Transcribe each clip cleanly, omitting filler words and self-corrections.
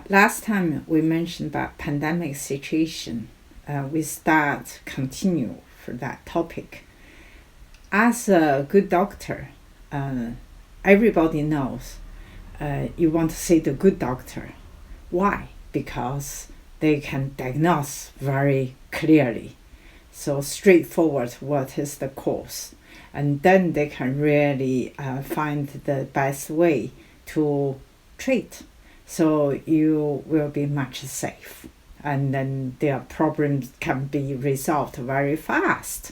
last time we mentioned about pandemic situation, we continue for that topic. As a good doctor, everybody knows you want to see the good doctor. Why? Because they can diagnose very clearly. So straightforward, what is the cause? And then they can really find the best way to treat. So you will be much safe. And then their problems can be resolved very fast.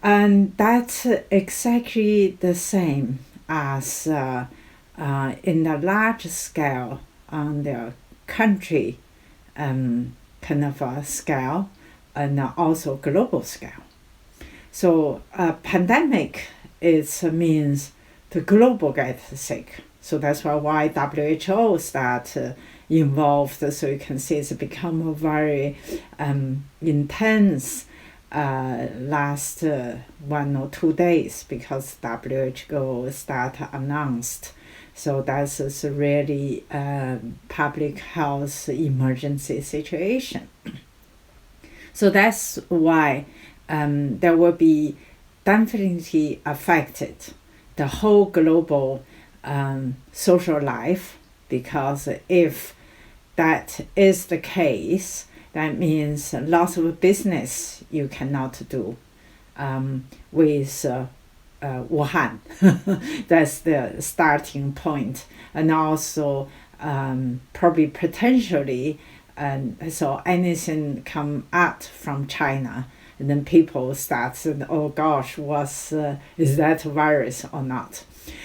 And that's exactly the same as in the large scale on the country kind of a scale and also global scale. So pandemic means the global gets sick. So that's why WHO start involved. So you can see it's become a very intense last 1 or 2 days because WHO start announced. So that's a really public health emergency situation. So that's why there will be definitely affected the whole global social life, because if that is the case, that means lots of business you cannot do with Wuhan. That's the starting point. And also probably potentially, so anything come out from China, and then people start saying, oh gosh, is that virus or not?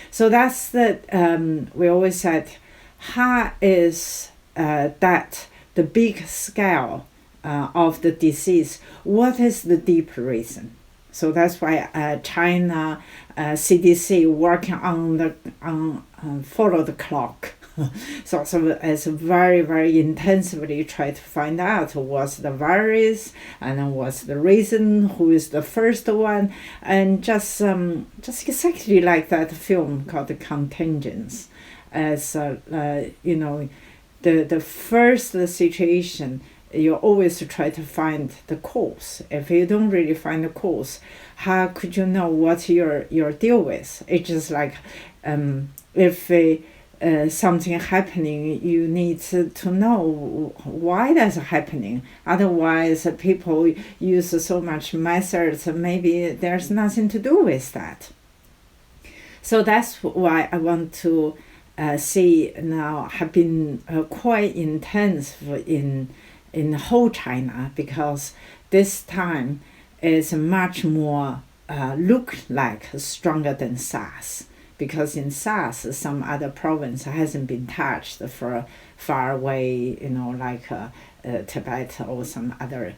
So that's we always said, how is that the big scale of the disease? What is the deep reason? So that's why China CDC working on follow the clock. So it's very, very intensively try to find out what's the virus and then what's the reason, who is the first one, and just exactly like that film called The Contingents. As the first situation, you always try to find the cause. If you don't really find the cause, how could you know what you're deal with? It's just like if something happening, you need to know why that's happening. Otherwise, people use so much methods, maybe there's nothing to do with that. So that's why I want to see now have been quite intense in whole China, because this time is much more look like stronger than SARS. Because in SARS, some other province hasn't been touched for far away, like Tibet or some other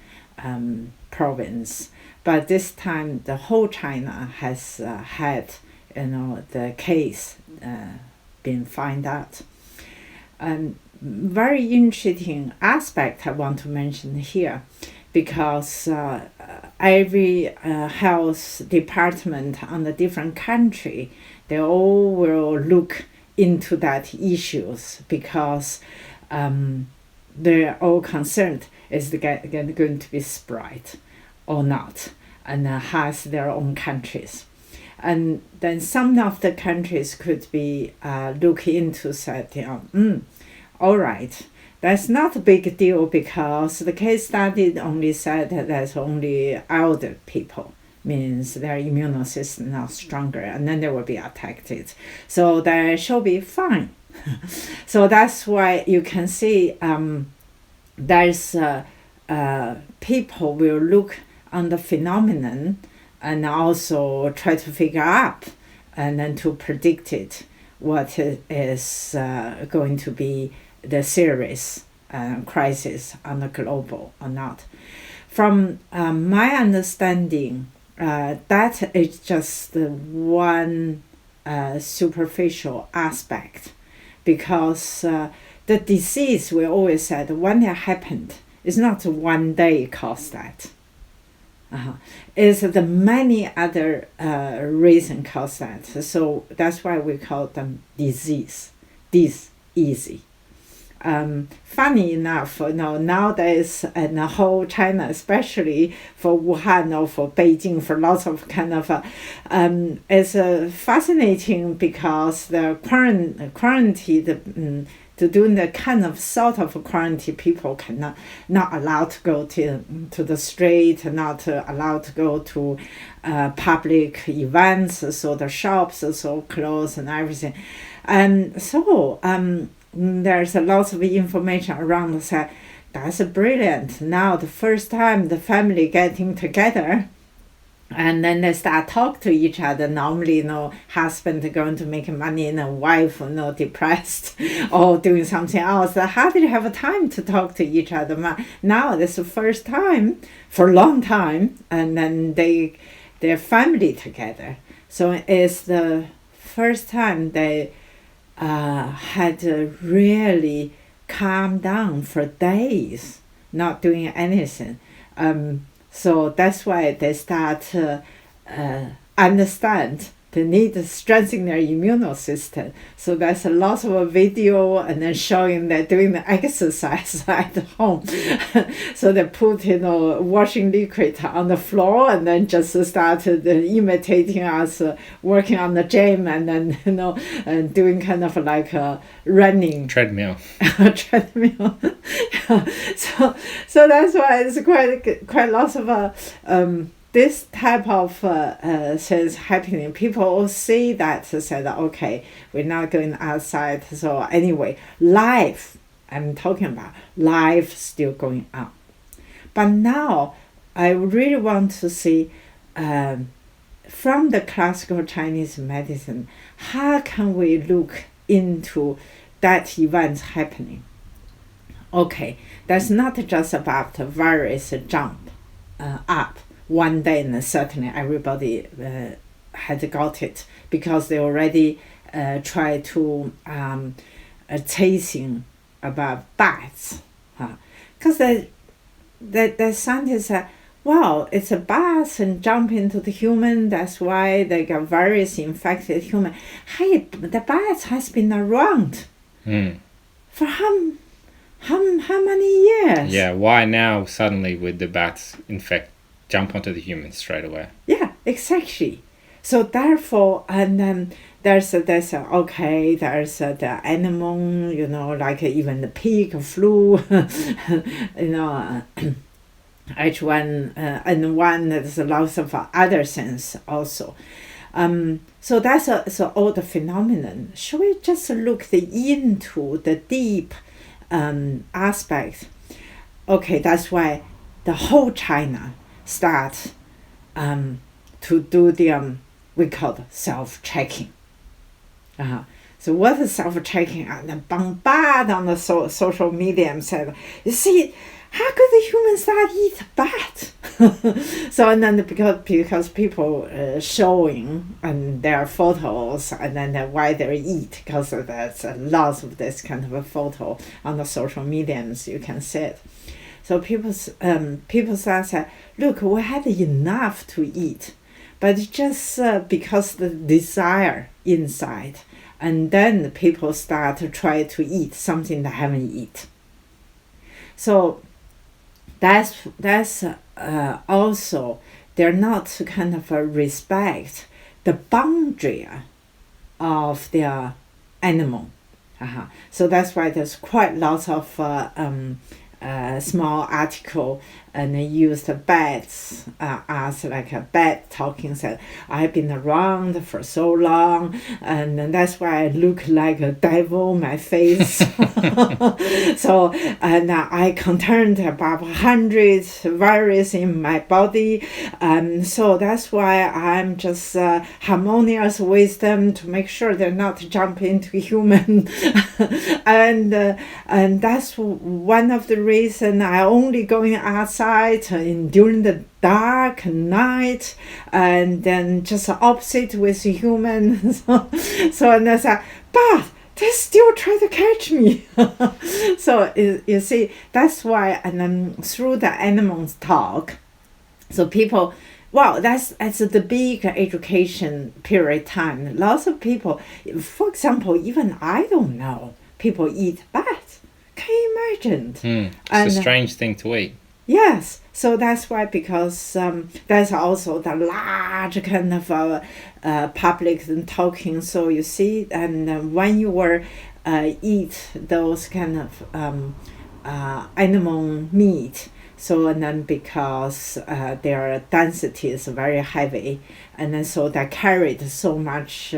province. But this time, the whole China has had, the case been found out. Very interesting aspect I want to mention here, because every health department on the different country, they all will look into that issues, because they're all concerned, is it going to be spread or not, and has their own countries. And then some of the countries could be look into saying, all right, that's not a big deal, because the case study only said that that's only elder people, means their immune system not stronger, and then they will be affected. So they should be fine. So that's why you can see there's people will look on the phenomenon and also try to figure out and then to predict it, what is going to be the serious crisis on the global or not. From my understanding, that is just one superficial aspect, because the disease, we always said, when it happened, it's not one day caused that. It's the many other reasons cause that. So that's why we call them disease. Easy. Funny enough, nowadays in the whole China, especially for Wuhan or for Beijing, for lots of kind of, it's fascinating because the quarantine, to doing the kind of sort of quarantine, people not allowed to go to the street, not allowed to go to public events, so the shops are so closed and everything. And so there's a lot of information around that. That's brilliant. Now the first time the family getting together, and then they start talk to each other. Normally, husband going to make money and wife, depressed or doing something else. How did you have time to talk to each other? Now this is the first time for a long time, and then their family together. So it's the first time they had to really calm down for days, not doing anything. So that's why they start to understand the need to strengthen their immune system. So there's a lot of video and then showing they're doing the exercise at home. So they put washing liquid on the floor and then just started imitating us working on the gym, and then and doing kind of like a running treadmill. treadmill. So that's why it's quite lots of this type of things happening. People all see that, said, okay, we're not going outside. So anyway, life, I'm talking about life still going on. But now I really want to see from the classical Chinese medicine, how can we look into that event happening? Okay, that's not just about the virus jump up one day, and certainly everybody had got it because they already tried to chasing about bats. Because the scientists said, wow, it's a bat and jump into the human, that's why they got virus infected human. Hey, the bat has been around for how many years? Yeah, why now suddenly with the bats jump onto the humans straight away? Yeah, exactly. So therefore, and then there's the animal, like even the pig flu, H1N1. There's lots of other things also. So that's all the phenomenon. Should we just look into the deep aspect? Okay, that's why the whole China start to do the we call it self-checking. So what is self-checking? And bombard on the social media and said, you see, how could the humans start eat bat? So and then because people showing and their photos and then why they eat, because there's lots of this kind of a photo on the social mediums, you can see it. So people start saying, look, we had enough to eat, but just because the desire inside, and then people start to try to eat something they haven't eaten. So that's also they're not kind of respect the boundary of their animal. So that's why there's quite lots of small article, and they used bats as like a bat talking, said, I've been around for so long, and that's why I look like a devil, my face. So, and I contained about 100 virus in my body, so that's why I'm just harmonious with them to make sure they're not jump into human. and that's one of the reason I only going outside during the dark night, and then just opposite with humans. So and I said, but they still try to catch me. So you see, that's why, and then through the animals talk, so people, wow, that's the big education period time. Lots of people, for example, even I don't know, people eat bats. Can you imagine? It's a strange thing to eat. Yes, so that's why, because that's also the large kind of public and talking. So you see, and when you were eat those kind of animal meat, so and then because their density is very heavy, and then so they carried so much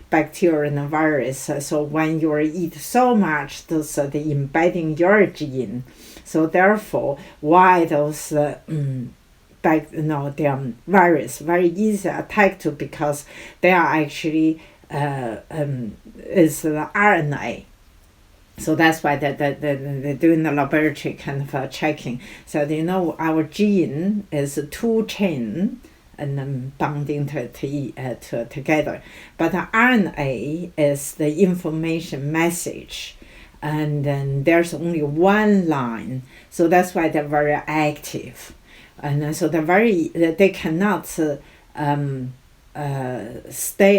bacteria and virus. So when you eat so much, those the embedding your gene. So therefore, why those the virus very easy attack to, because they are actually is the RNA. So that's why they're doing the laboratory kind of checking. So they know our gene is 2 chain and then bonding together. But the RNA is the information message. And then there's only 1 line. So that's why they're very active. And so they cannot stay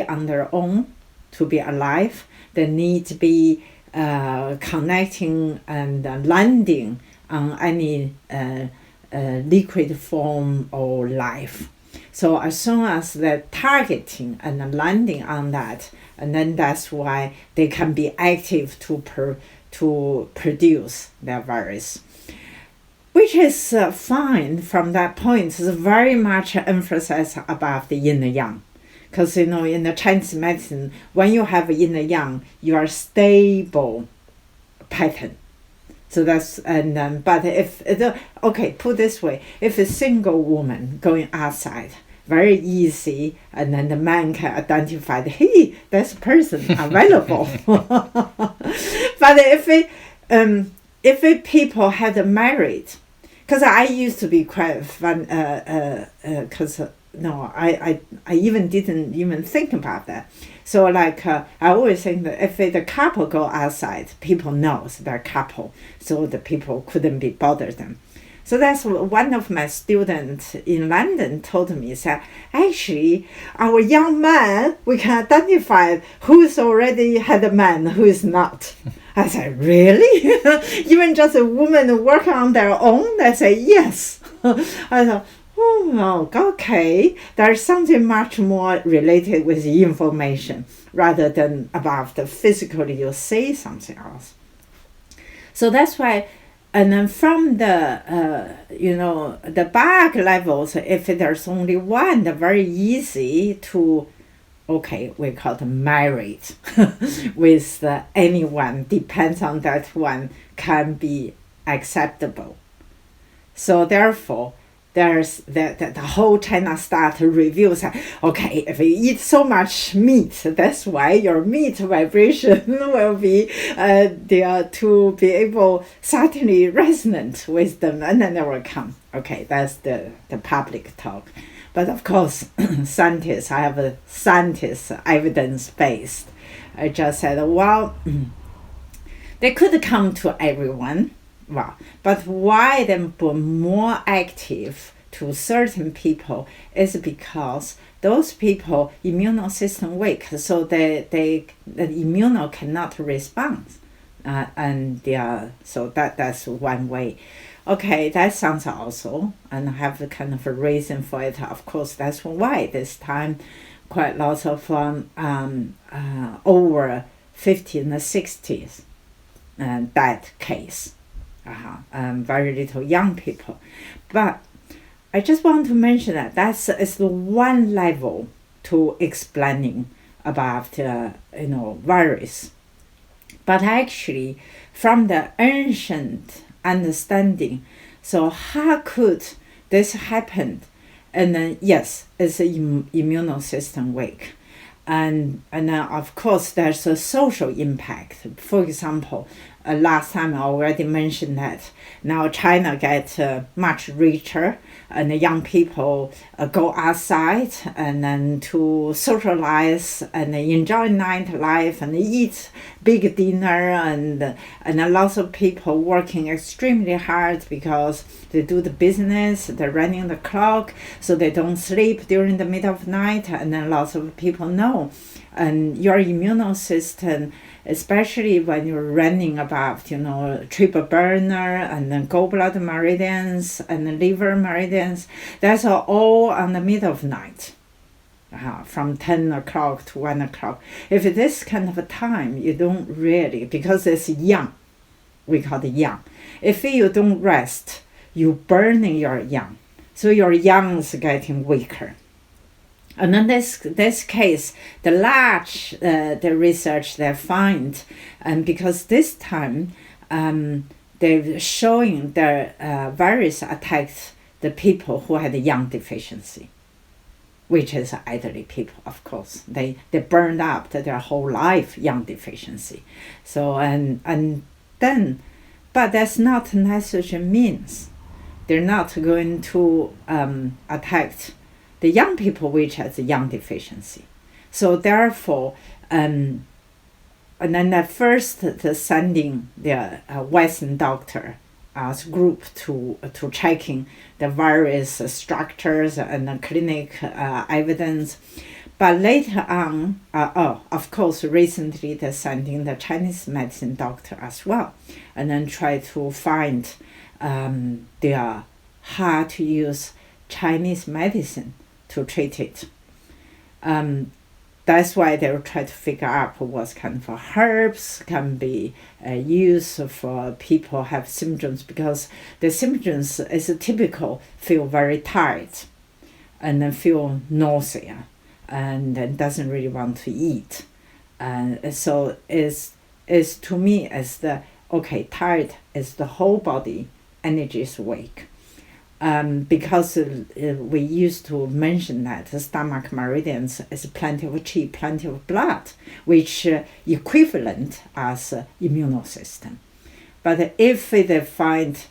on their own to be alive. They need to be connecting and landing on any liquid form or life. So as soon as they're targeting and landing on that, and then that's why they can be active to produce their virus, which is fine from that point. It's very much emphasis about the yin and yang. Because in the Chinese medicine, when you have yin and yang, you are stable pattern. So that's but if put this way, if a single woman going outside, very easy, and then the man can identify, hey, that's a person available. But if people had married, because I used to be quite fun, because I even didn't even think about that. So I always think that if the couple go outside, people knows they're a couple, so the people couldn't be bothered them. So that's one of my students in London told me, said, actually, our young man, we can identify who's already had a man, who is not. I said, really? Even just a woman working on their own? They say, yes. I thought, oh, no, okay. There's something much more related with the information rather than about the physically you say something else. So that's why. And then from the, the back levels, if there's only one, they're very easy to, we call it married with anyone, depends on that one, can be acceptable. So therefore, there's the whole China start to review, say, if you eat so much meat, that's why your meat vibration will be to be able certainly resonant with them, and then they will come. That's the public talk. But of course, scientists, I have a scientist evidence-based. I just said, they could come to everyone. But why them be more active to certain people is because those people immune system weak, so the immune cannot respond, so that's one way. That sounds also, and I have the kind of a reason for it. Of course, that's why this time quite lots of over 50 and 60s that case. Very little young people. But I just want to mention that is the one level to explaining about virus. But actually, from the ancient understanding, so how could this happen? And then yes, it's an immune system weak. And then of course there's a social impact. For example, last time I already mentioned that now China gets much richer, and the young people go outside and then to socialize and enjoy nightlife and eat big dinner, and lots of people working extremely hard because they do the business, they're running the clock, so they don't sleep during the middle of night, and then lots of people know. And your immune system especially when you're running about, triple burner and then gallbladder meridians and the liver meridians. That's all on the middle of night, from 10 o'clock to 1 o'clock. If this kind of a time, you don't really, because it's yang, we call it yang. If you don't rest, you burning your yang. So your yang is getting weaker. And in this case, the research they find, and because this time they're showing the virus attacked the people who had yang deficiency, which is elderly people, of course. They burned up their whole life yang deficiency. So but that's not necessarily means they're not going to attack the young people which has yang deficiency. So therefore, and then at first sending the Western doctor as group to checking the virus structures and the clinic evidence. But later on, of course, recently they're sending the Chinese medicine doctor as well, and then try to find the how to use Chinese medicine to treat it. That's why they'll try to figure out what kind of herbs can be used for people who have symptoms, because the symptoms is typical, feel very tired and then feel nausea and then doesn't really want to eat. So is to me as the, tired is the whole body, energy is weak. Because we used to mention that the stomach meridians is plenty of qi, plenty of blood, which equivalent as immune system. But if they find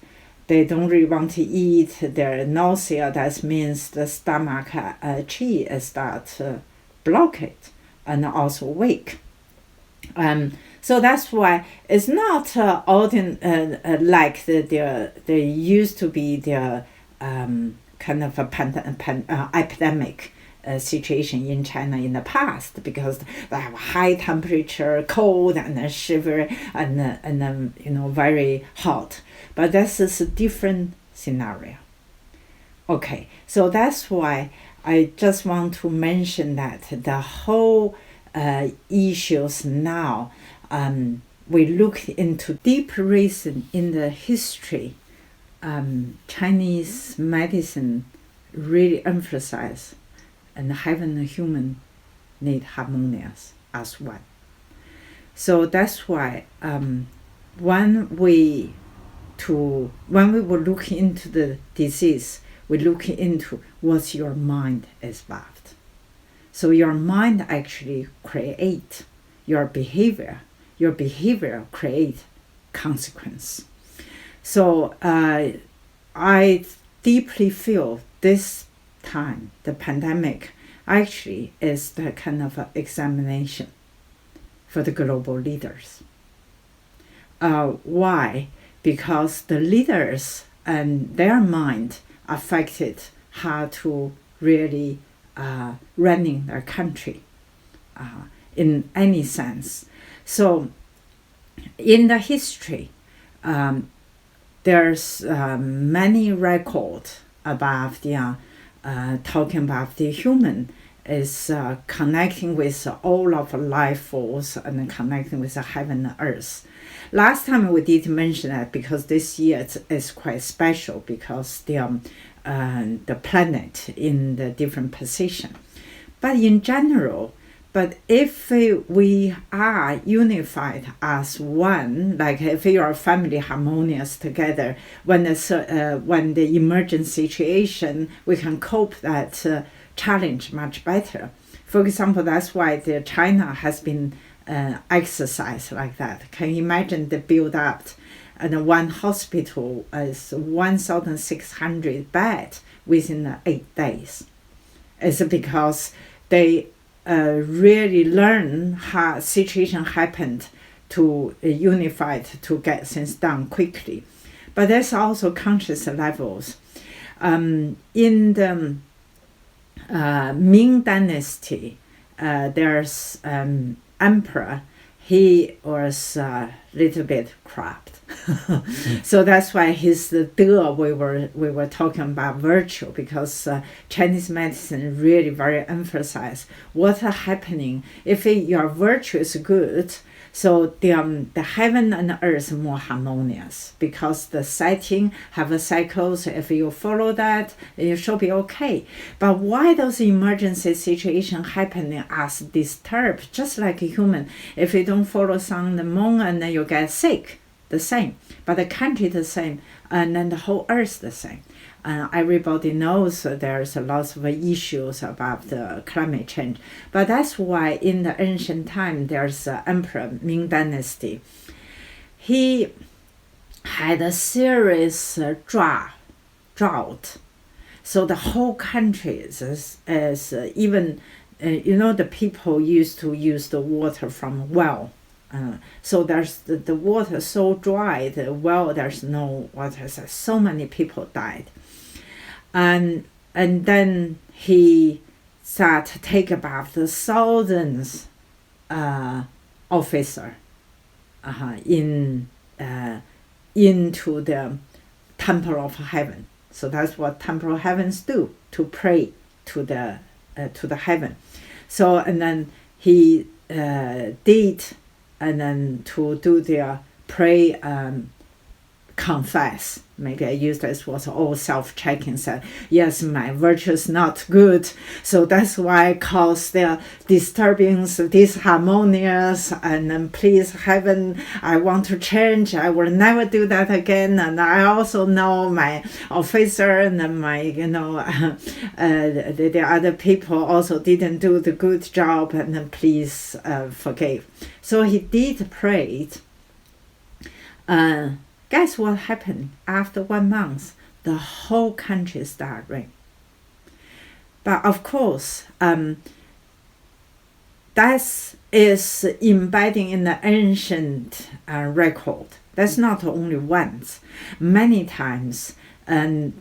they don't really want to eat, their nausea, that means the stomach qi start block it and also weak. So that's why it's not like there used to be the kind of a epidemic situation in China in the past, because they have high temperature, cold and shiver and very hot. But this is a different scenario. Okay, so that's why I just want to mention that the whole issues now, we look into deep reason in the history. Chinese medicine really emphasize and having a human need harmonious as one. So that's why when we were looking into the disease, we look into what your mind is about. So your mind actually create your behavior. Your behavior create consequence. So I deeply feel this time, the pandemic, actually is the kind of examination for the global leaders. Why? Because the leaders and their mind affected how to really running their country in any sense. So in the history, there's many records about the talking about the human is connecting with all of life force and connecting with the heaven and earth. Last time we did mention that because this year is quite special because the planet in the different position. But in general, if we are unified as one, like if you are family harmonious together, when the emergent situation, we can cope that challenge much better. For example, that's why China has been exercised like that. Can you imagine the build up? And one hospital is 1,600 beds within 8 days. It's because they really learn how situation happened to unify to get things done quickly. But there's also conscious levels. In the Ming Dynasty, there's emperor. he was a little bit corrupt. So that's why his we were talking about virtue, because Chinese medicine really very emphasize what's happening if your virtue is good. So the heaven and earth more harmonious, because the setting have a cycles. If you follow that, it should be okay. But why those emergency situations happening as disturbed, just like a human? If you don't follow sun, the moon, and then you get sick, the same. But the country the same, and then the whole earth the same. Everybody knows there's a lot of issues about the climate change. But that's why in the ancient time, there's Emperor Ming Dynasty. He had a serious drought. So the whole country is even, the people used to use the water from well. So there's the water so dry, the well, there's no water. So many people died. And then he started to take about the thousands officer into the temple of heaven. So that's what temple of heavens do, to pray to the heaven. So and then he did, and then to do their pray, confess. Maybe I used this was all self-checking, said, yes, my virtue is not good. So that's why I cause the disturbance, disharmonious, and then please heaven, I want to change. I will never do that again. And I also know my officer and then my, the other people also didn't do the good job, and then please forgive. So he did pray. Guess what happened? After 1 month, the whole country started rain. But of course, that is embedding in the ancient record. That's not only once, many times. And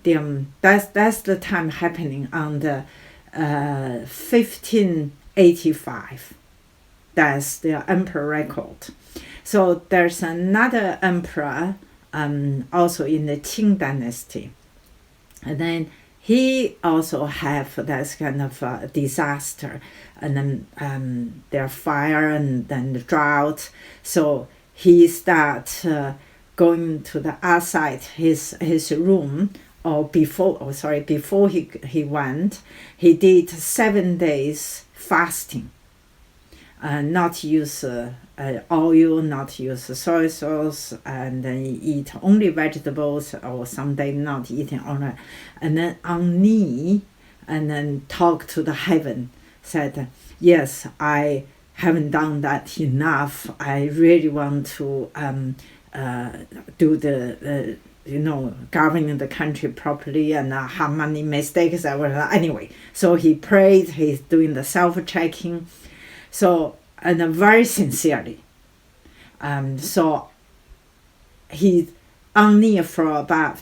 that's the time happening on the 1585. That's the emperor record. So there's another emperor, also in the Qing dynasty, and then he also have that kind of disaster, and then there fire and then the drought. So he start going to the outside his room, or before he went, he did 7 days fasting. Not use oil, not use soy sauce, and then eat only vegetables, or someday not eating only. And then on knee, and then talk to the heaven, said, yes, I haven't done that enough. I really want to do the, governing the country properly, and how many mistakes I was. Anyway, so he prayed, he's doing the self-checking. So, and very sincerely. So he on knee for about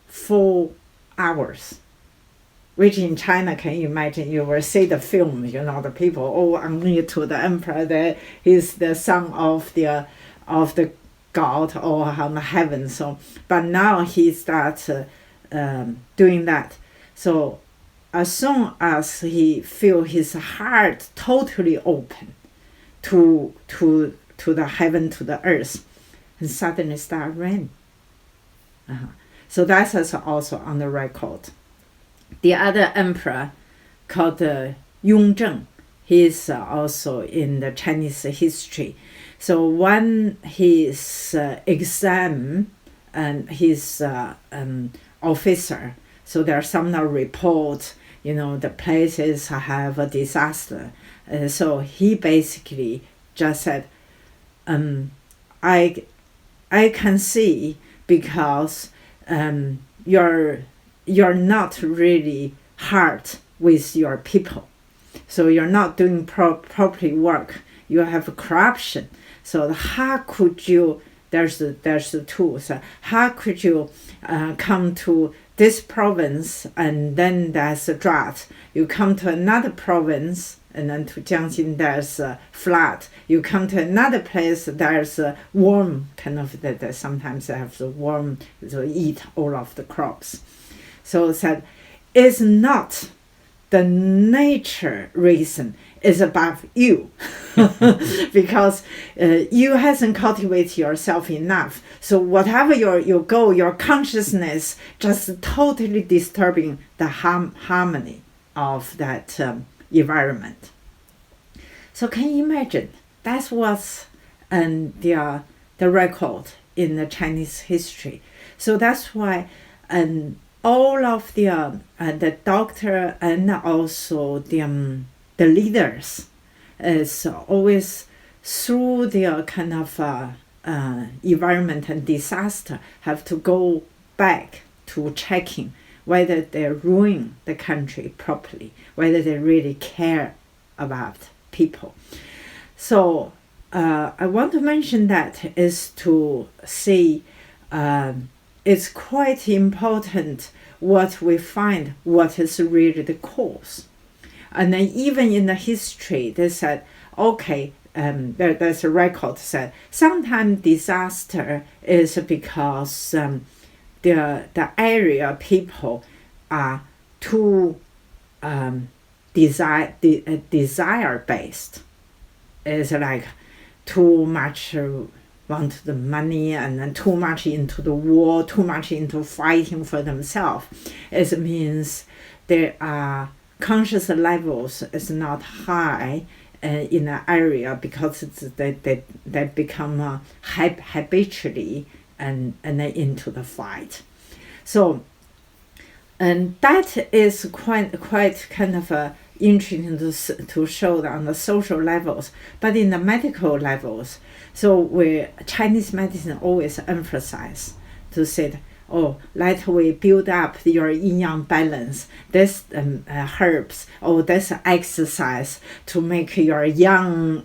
4 hours, which in China, can you imagine? You will see the film, the people on knee to the emperor. That he's the son of the God or on the heaven. So, but now he starts doing that. So as soon as he feel his heart totally open to the heaven, to the earth, and suddenly start rain. So that's also on the record. The other emperor called Yongzheng, he is also in the Chinese history. So when his exam and his officer, so there are some reports, the places have a disaster. So he basically just said, I can see, because you're not really hard with your people. So you're not doing properly work. You have corruption. So how could you, there's the tools. How could you come to this province and then there's a drought? You come to another province, and then to Jiangxin there's flat. You come to another place, there's worm, kind of that sometimes they have the worm to eat all of the crops. So said, it's not the nature reason, is above you because you hasn't cultivated yourself enough. So whatever your goal, your consciousness, just totally disturbing the harmony of that environment. So can you imagine? That's what's the record in the Chinese history. So that's why all of the doctor and also the leaders is always through their kind of environment and disaster have to go back to checking whether they ruin the country properly, whether they really care about people. So I want to mention that is to see it's quite important what we find, what is really the cause. And then even in the history, they said, okay, there's a record said, sometimes disaster is because the area people are too desire based. It's like too much want the money and then too much into the war, too much into fighting for themselves. It means there are conscious levels is not high in the area because they become habitually and then into the fight. So, and that is quite kind of interesting to show on the social levels, but in the medical levels, so Chinese medicine always emphasize to say that, oh, let we build up your yin-yang balance, this herbs, or this exercise to make your yang,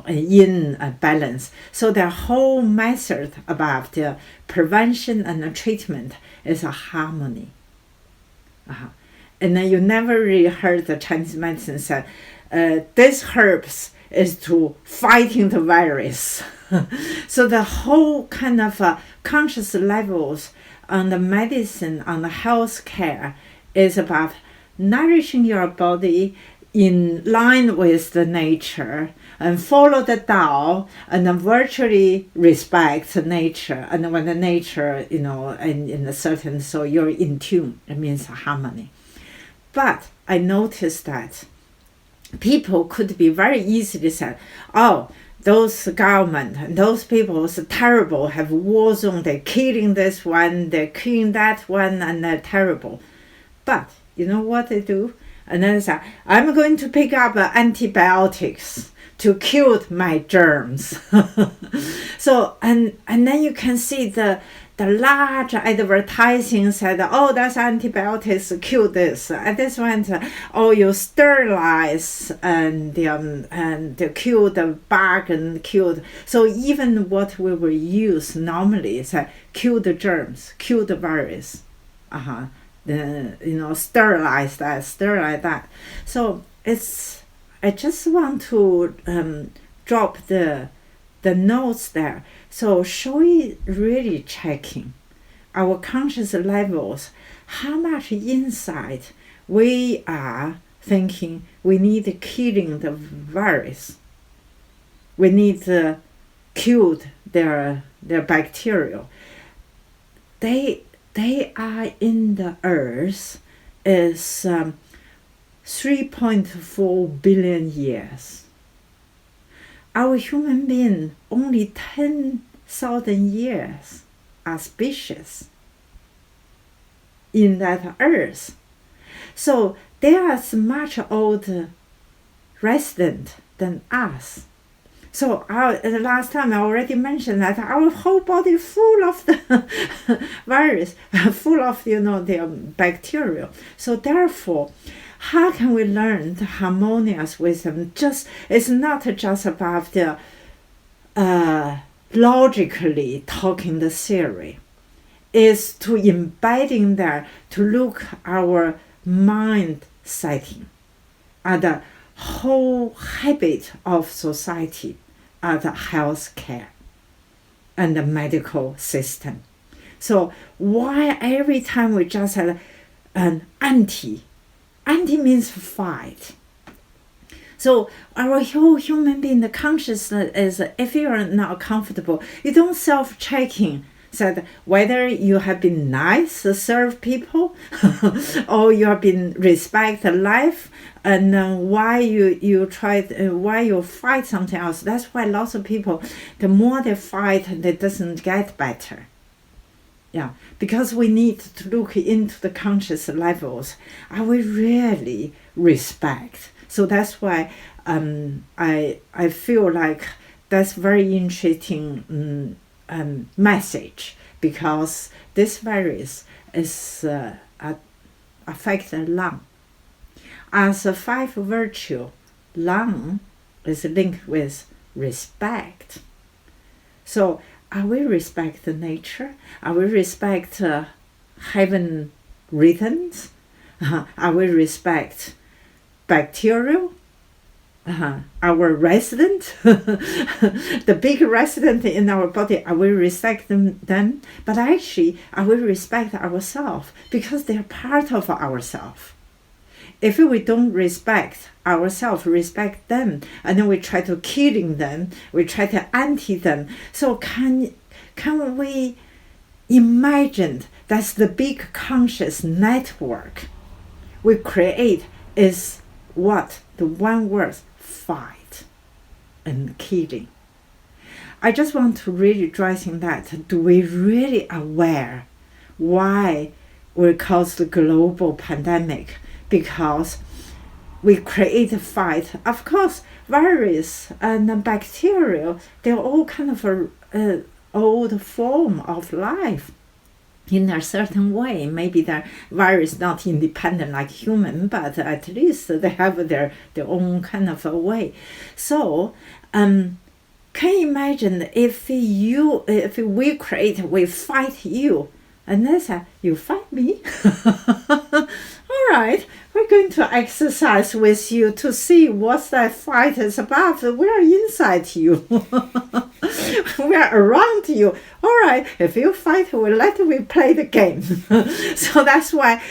yin balance. So the whole method about the prevention and the treatment is a harmony. And then you never really heard the Chinese medicine say, this herbs is to fighting the virus. So the whole kind of conscious levels on the medicine, on the health care, is about nourishing your body in line with the nature and follow the Tao and then virtually respect nature. And when the nature, in a certain, so you're in tune, it means harmony. But I noticed that people could be very easily said, oh, those government and those people are terrible, have war zone, they're killing this one, they're killing that one, and they're terrible. But you know what they do? And then they say, I'm going to pick up antibiotics to kill my germs. So, and then you can see the large advertising said, oh, that's antibiotics, kill this. And this one, oh, you sterilize and kill the bug and kill. So even what we will use normally is kill the germs, kill the virus. Sterilize that. So I just want to drop the notes there. So showing really checking our conscious levels, how much insight we are thinking we need killing the virus. We need to kill their bacteria. They are in the earth is 3.4 billion years. Our human being only 10,000 years are species in that earth. So they are much older resident than us. So the last time I already mentioned that our whole body full of the virus, full of the bacteria. So therefore, how can we learn the harmonious with them? It's not just about the logically talking the theory. It's to embedding there to look our mind setting, the whole habit of society are the healthcare and the medical system. So why every time we just had an anti means fight. So our whole human being, the consciousness is, if you are not comfortable, you don't self-checking said whether you have been nice to serve people or you have been respect life, and why you try, why you fight something else. That's why lots of people, the more they fight, they doesn't get better. Yeah, because we need to look into the conscious levels. Are we really respect? So that's why I feel like that's very interesting message, because this virus is affect the lung. As a 5 virtue, lung is linked with respect. So are we respect nature? Are we respect heaven rhythms? Are we respect bacterial? Our resident, the big resident in our body, are we respect them? But actually, are we respect ourselves? Because they're part of ourselves. If we don't respect ourselves, respect them, and then we try to killing them, we try to anti them. So can we imagine that's the big conscious network we create is what? The one word, fight and killing. I just want to really drive in that. Do we really aware why we caused the global pandemic? Because we create a fight. Of course, virus and bacteria, they're all kind of a old form of life. In a certain way, maybe the virus not independent like human, but at least they have their own kind of a way. So, can you imagine if we create, we fight you, and then say, you fight me? All right, we're going to exercise with you to see what that fight is about. We're inside you. We're around you. All right, if you fight, let me play the game. So that's why,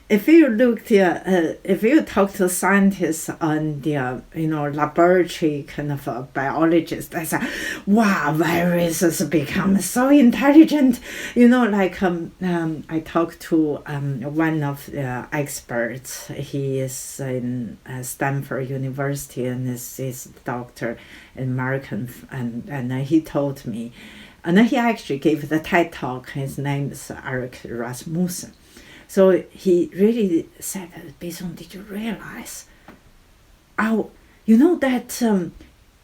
if you look if you talk to scientists and laboratory kind of biologists, they say, wow, viruses become so intelligent. I talked to one of the experts. He is in Stanford University and is doctor, American, and he told me, and he actually gave the TED talk. His name is Eric Rasmussen. So he really said, Bison, did you realize? That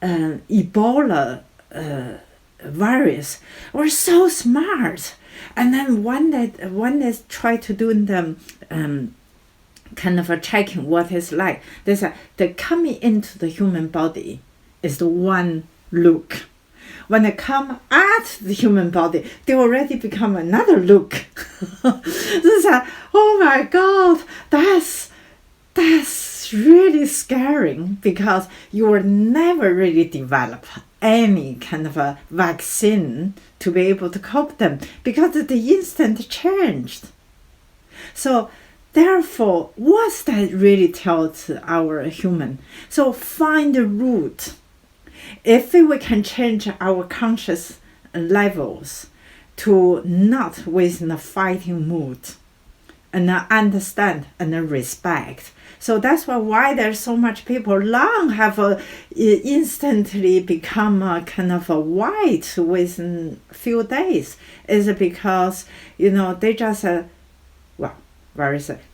Ebola virus were so smart. And then when they try to do the kind of checking what it's like, they said the coming into the human body is the one look. When they come at the human body, they already become another look. They say, oh my God, that's really scaring, because you will never really develop any kind of a vaccine to be able to cope them, because the instant changed. So therefore, what's that really tell to our human? So find the root. If we can change our conscious levels to not within a fighting mood, and understand and respect. So that's why there's so much people lung have instantly become a kind of a white within a few days. Is because they just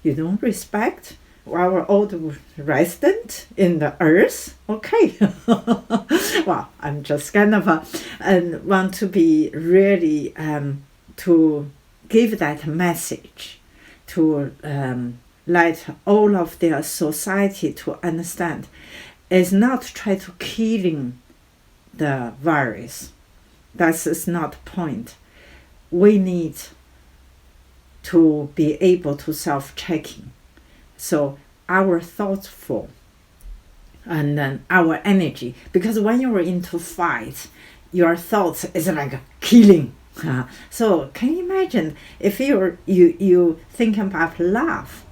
you don't respect our old resident in the earth. Okay. Well, I'm just kind of want to be really to give that message to let all of their society to understand. Is not try to killing the virus. That's not the point. We need to be able to self-checking. So our thoughtful and then our energy. Because when you're into fight, your thoughts is like killing. So can you imagine if you think about love,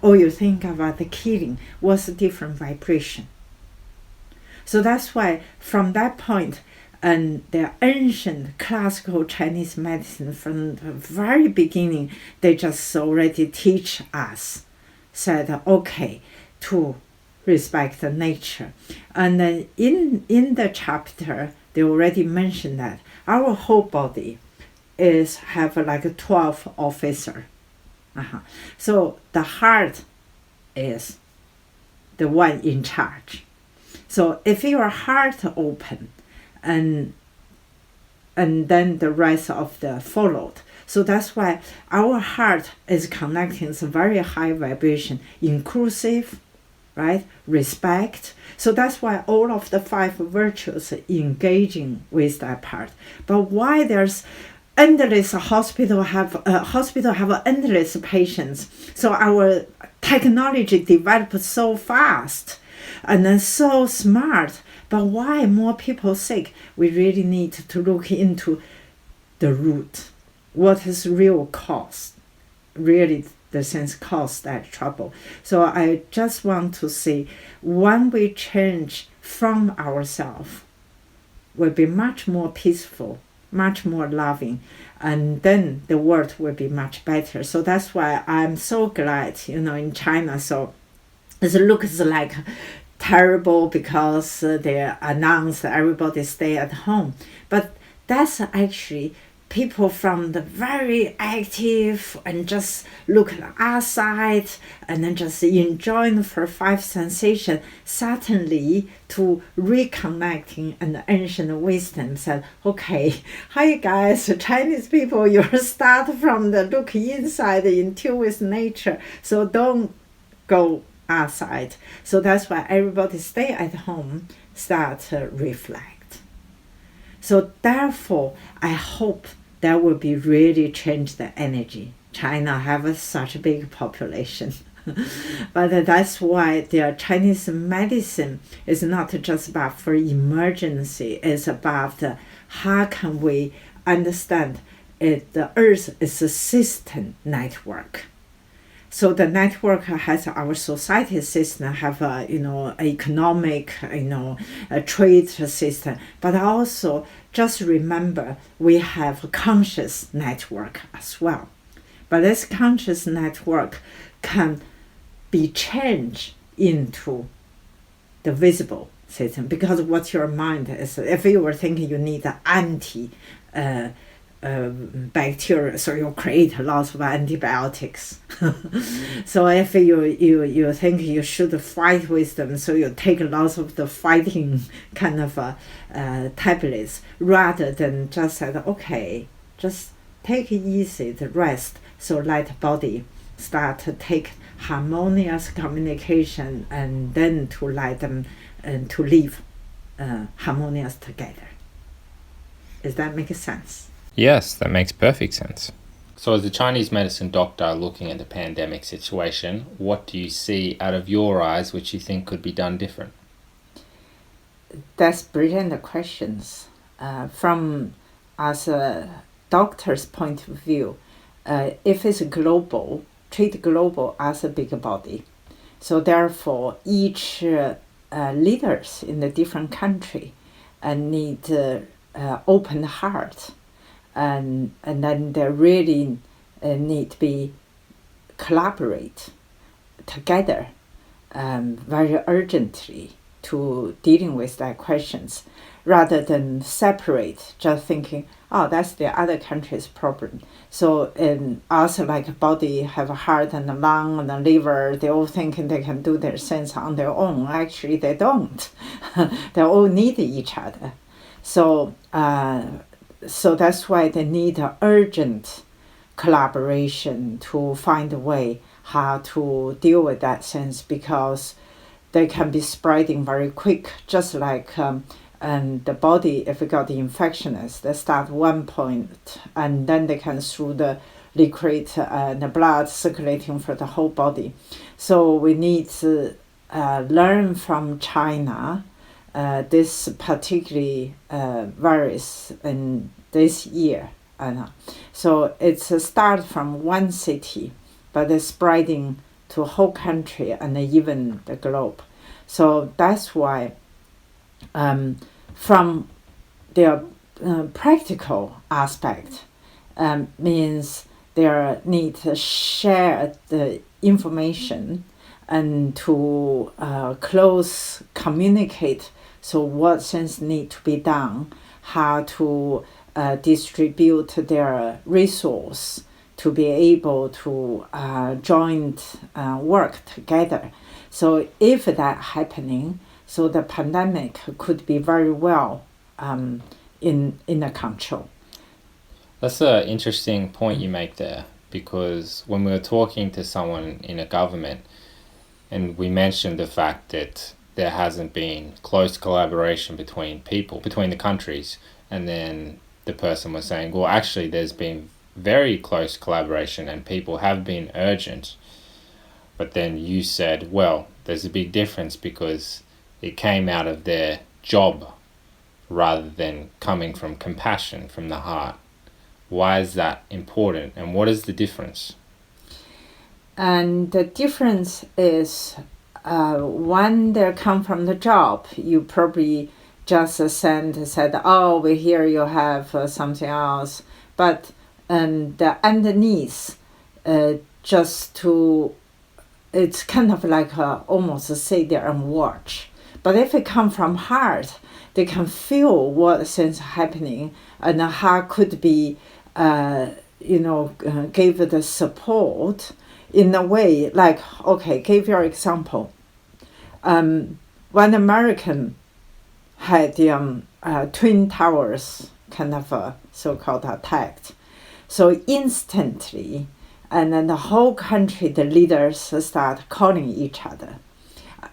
or you think about the killing? What's the different vibration? So that's why from that point, and the ancient classical Chinese medicine from the very beginning, they just already teach us, said okay, to respect the nature. And then in the chapter, they already mentioned that our whole body is have like a 12 officer. So the heart is the one in charge. So if your heart open, and then the rest of the followed. So that's why our heart is connecting some very high vibration, inclusive, right? Respect. So that's why all of the 5 virtues are engaging with that part. But why there's endless hospital have endless patients. So our technology developed so fast and then so smart. But why more people sick? We really need to look into the root. What is real cause? Really the sense cause that trouble. So I just want to say, when we change from ourselves, we'll be much more peaceful, much more loving, and then the world will be much better. So that's why I'm so glad, in China. So it looks like terrible because they announced everybody stay at home. But that's actually people from the very active and just look outside and then just enjoying for 5 sensations, suddenly to reconnecting an ancient wisdom said, okay, hi guys, Chinese people, you start from the look inside into with nature. So don't go outside. So that's why everybody stay at home, start to reflect. So therefore, I hope that will be really change the energy. China have such a big population. But that's why their Chinese medicine is not just about for emergency, it's about how can we understand it, the earth is a system network. So the network has our society system, have economic, a trade system, but also just remember we have a conscious network as well. But this conscious network can be changed into the visible system, because what your mind is, if you were thinking you need an bacteria, so you create lots of antibiotics. So if you think you should fight with them, so you take lots of the fighting kind of tablets, rather than just said, okay, just take it easy, the rest, so let body start to take harmonious communication, and then to let them to live harmonious together. Does that make sense? Yes, that makes perfect sense. So as a Chinese medicine doctor looking at the pandemic situation, what do you see out of your eyes which you think could be done different? That's brilliant questions. From as a doctor's point of view, if it's global, treat global as a big body. So therefore, each leaders in the different country need open heart. And then they really need to be collaborate together very urgently to dealing with their questions, rather than separate, just thinking, oh, that's the other country's problem. So also like body have a heart and a lung and a liver, they all thinking they can do their things on their own. Actually, they don't. They all need each other. So that's why they need an urgent collaboration to find a way how to deal with that sense, because they can be spreading very quick, just like and the body, if it got the infections, they start 1 point, and then they can through the liquid the blood circulating for the whole body. So we need learn from China this particular virus in this year. So it's a start from one city, but it's spreading to whole country and even the globe. So that's why from the practical aspect means they need to share the information and to close communicate. So what things need to be done, how to distribute their resource to be able to joint work together. So if that happening, so the pandemic could be very well in the control. That's an interesting point you make there, because when we were talking to someone in a government and we mentioned the fact that there hasn't been close collaboration between people, between the countries, and then the person was saying, well, actually, there's been very close collaboration and people have been urgent. But then you said, well, there's a big difference because it came out of their job rather than coming from compassion from the heart. Why is that important, and what is the difference? And the difference is when they come from the job, you probably just said, oh, we hear you have something else. But the underneath, just to, it's kind of like almost sit there and watch. But if it come from heart, they can feel what things happening and how could be, give the support in a way like, okay, give your example. When American had Twin Towers kind of so-called attacked, so instantly, and then the whole country, the leaders start calling each other,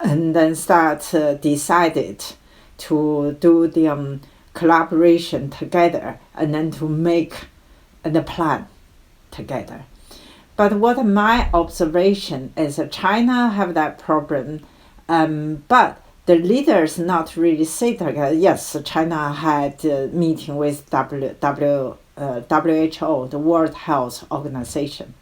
and then start decided to do the collaboration together, and then to make the plan together. But what my observation is that China have that problem, but the leaders not really say together. Yes, China had a meeting with WHO, the World Health Organization.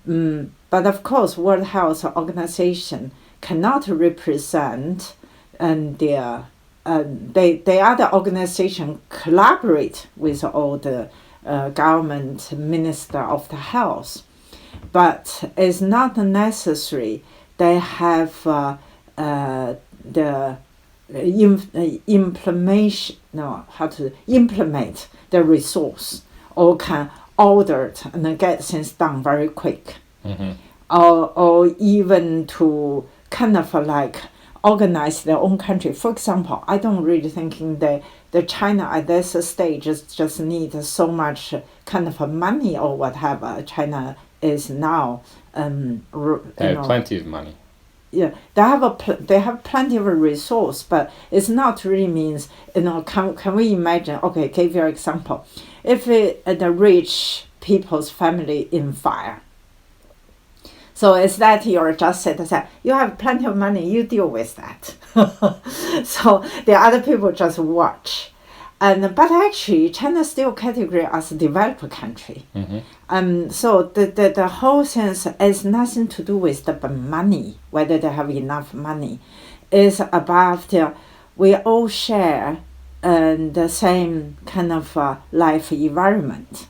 But of course, World Health Organization cannot represent, and the other organization collaborate with all the government minister of the health, but it's not necessary they have the implement the resource or can order it and get things done very quick. Mm-hmm. Or even to kind of like organize their own country. For example, I don't really thinking the China at this stage just need so much kind of money or whatever. China is now they have plenty of money. Yeah, they have plenty of resource, but it's not really means, can we imagine, okay, give your example, if the rich people's family in fire, so is that you're just said you have plenty of money, you deal with that. So the other people just watch. But actually, China still categorized as a developed country. Mm-hmm. So the whole sense has nothing to do with the money, whether they have enough money. It's about we all share the same kind of life environment.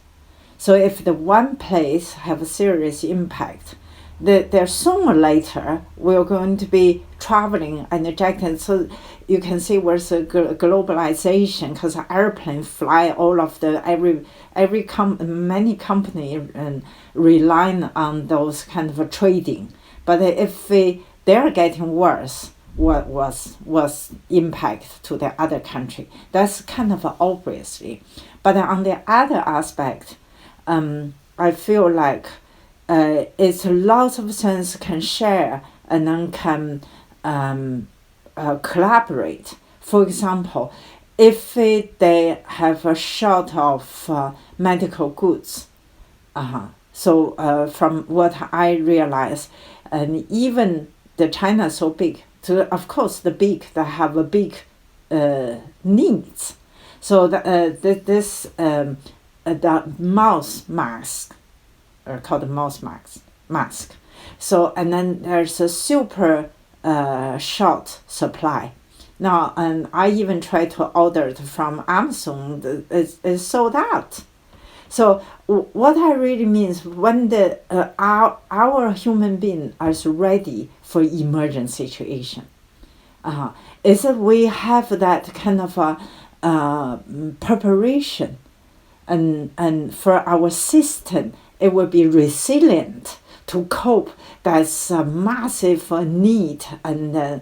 So if the one place have a serious impact, they're sooner or later we're going to be traveling and ejecting. So you can see where's the globalization, because airplane fly all of the many company relying on those kind of trading. But if they're getting worse, what was impact to the other country? That's kind of obviously. But on the other aspect, I feel like it's lots of things can share and then can collaborate. For example, if they have a short of medical goods, so from what I realize, and even the China is so big. So of course the big they have a big needs. So the mouse mask, called the mouse mask. So and then there's a super short supply. Now, and I even tried to order it from Amazon. It's sold out. So what I really means when the our human being is ready for emergent situation, is that we have that kind of preparation, and for our system it will be resilient to cope. That's a massive need and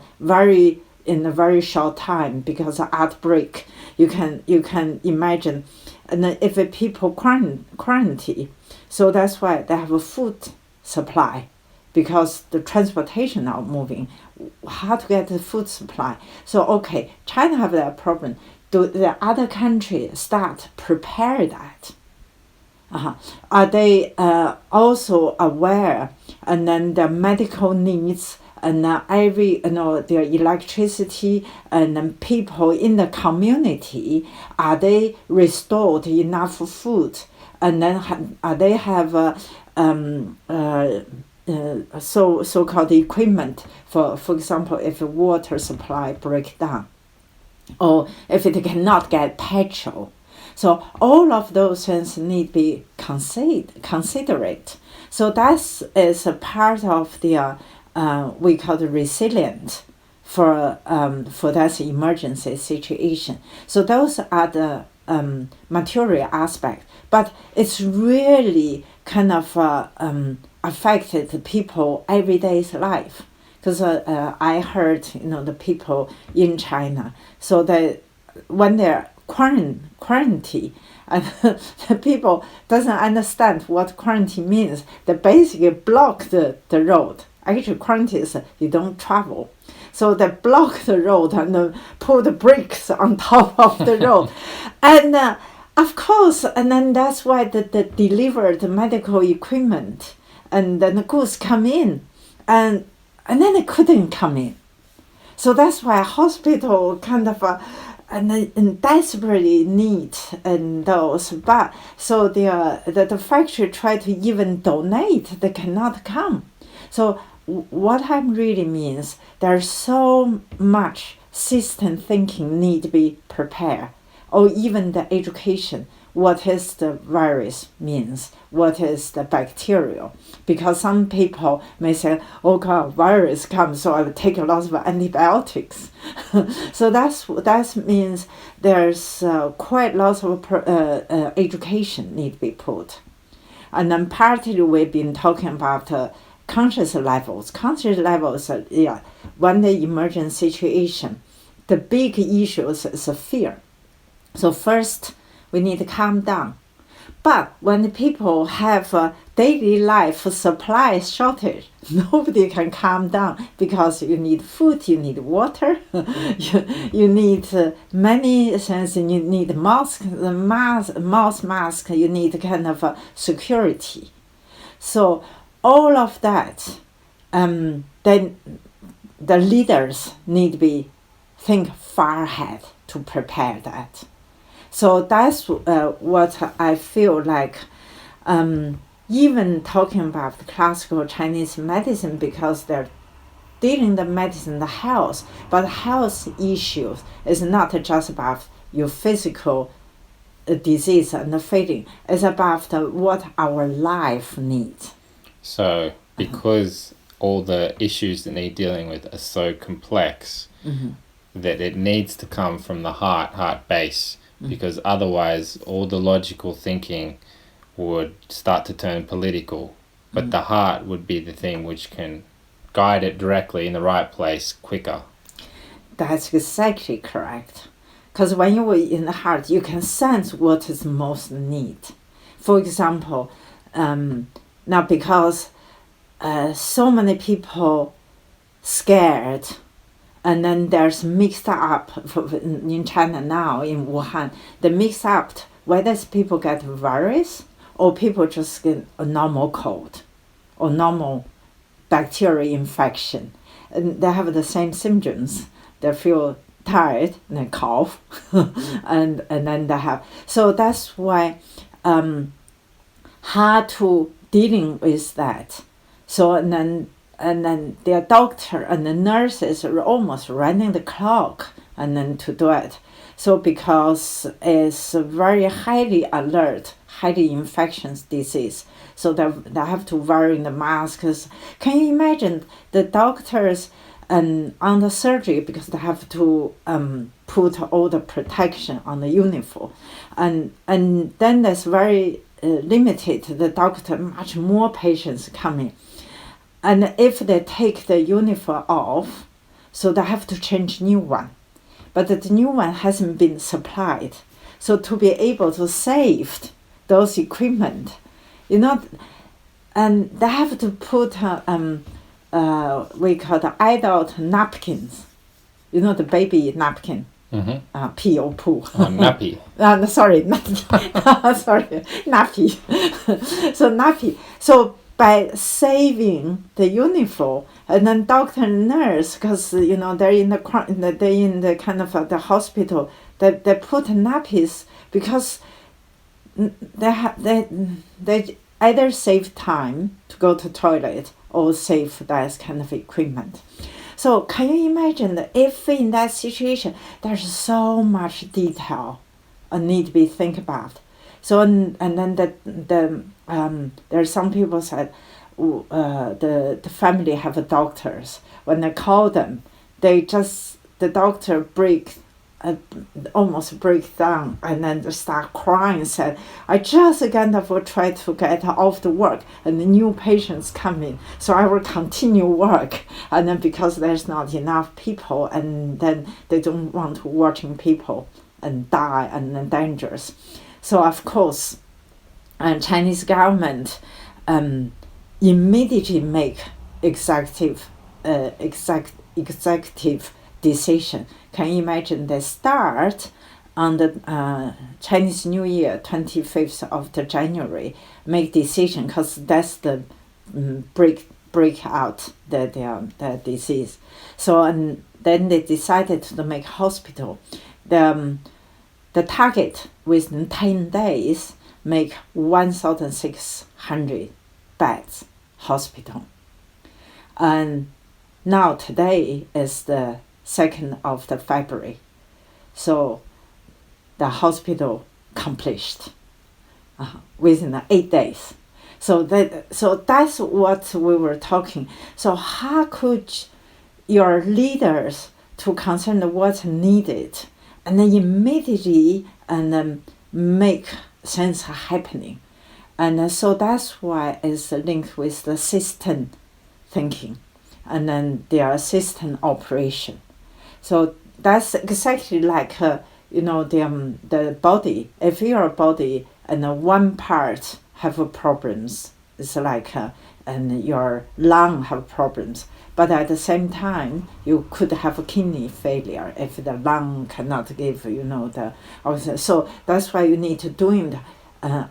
in a very short time, because of outbreak. You can imagine, and if people quarantine, so that's why they have a food supply, because the transportation now moving, how to get the food supply. So okay, China have that problem. Do the other countries start prepare that? Are they also aware, and then the medical needs, and their electricity, and then people in the community, are they restored enough food, and then are they have so-called equipment for example, if the water supply break down, or if it cannot get petrol. So all of those things need to be considerate. So that is a part of the we call the resilient for that emergency situation. So those are the material aspect, but it's really kind of affected the people everyday's life. Because I heard the people in China, so that when they're quarantine, and the people doesn't understand what quarantine means. They basically block the road. Actually, quarantine is you don't travel. So they block the road and put the bricks on top of the road. And of course, and then that's why the delivered medical equipment and then the goods come in. And then they couldn't come in. So that's why hospital kind of and desperately need those. But so the factory try to even donate, they cannot come. So what I really means, there's so much system thinking need to be prepared, or even the education. What is the virus means? What is the bacterial? Because some people may say, "Oh God, virus comes, so I will take a lot of antibiotics." So that means there's quite lots of education need to be put, and then partly we've been talking about conscious levels. Conscious levels, when the emergent situation, the big issues is fear. So first, we need to calm down. But when the people have a daily life supply shortage, nobody can calm down, because you need food, you need water, you need many things. You need mask, you need kind of security. So all of that, then the leaders need to think far ahead to prepare that. So that's what I feel like, even talking about the classical Chinese medicine, because they're dealing the medicine, the health, but health issues is not just about your physical disease and the feeling. It's about what our life needs. So because all the issues that need dealing with are so complex, that it needs to come from the heart base. Because otherwise all the logical thinking would start to turn political, but the heart would be the thing which can guide it directly in the right place quicker. That's exactly correct. Because when you are in the heart, you can sense what is most need. For example, now because so many people scared, and then there's mixed up in China now, in Wuhan, the mixed up whether people get virus or people just get a normal cold or normal bacterial infection, and they have the same symptoms. They feel tired and they cough, and then they have. So that's why how to dealing with that. So and then their doctor and the nurses are almost running the clock and then to do it. So because it's a very highly alert, highly infectious disease, so they have to wear the masks. Can you imagine the doctors and on the surgery, because they have to put all the protection on the uniform, and then there's very limited. The doctor much more patients coming, and if they take the uniform off, so they have to change new one, but the new one hasn't been supplied. So to be able to save those equipment, and they have to put we call the adult napkins, the baby napkin, pee or poo. Nappy. Sorry, sorry, nappy. So nappy. So by saving the uniform, and then doctor and nurse, because they're in the kind of the hospital, they put nappies because they either save time to go to toilet or save that kind of equipment. So can you imagine that if in that situation there's so much detail need to be think about. So and then there's some people said the family have doctors. When they call them, the doctor almost break down and then they start crying and said, I just again will try to get off the work and the new patients come in, so I will continue work, and then because there's not enough people, and then they don't want to watching people and die and then dangerous. So of course Chinese government immediately make executive decision. Can you imagine they start on the Chinese New Year, 25th of the January, make decision, because that's the break out the disease. So and then they decided to make hospital. The target within 10 days make 1,600 beds hospital. And now today is the 2nd of the February. So the hospital completed within 8 days. So that's what we were talking. So how could your leaders to concern what's needed and then immediately make things happening? And so that's why it's linked with the system thinking and then their system operation. So that's exactly like the body. If your body and one part have problems, it's like and your lung have problems. But at the same time, you could have a kidney failure if the lung cannot give so that's why you need to doing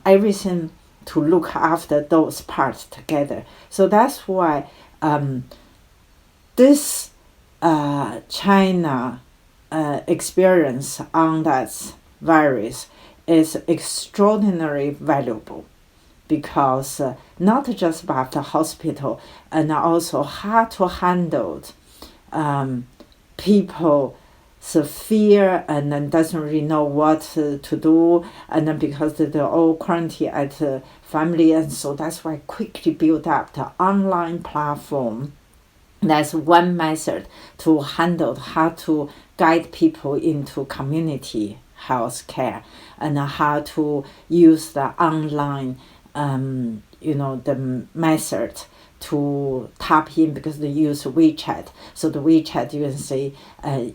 everything to look after those parts together. So that's why this China experience on that virus is extraordinarily valuable, because not just about the hospital, and also how to handle people fear and then doesn't really know what to do, and then because they're all quarantined at family, and so that's why quickly build up the online platform. That's one method to handle how to guide people into community health care, and how to use the online the method to tap in, because they use WeChat. So the WeChat, you can see,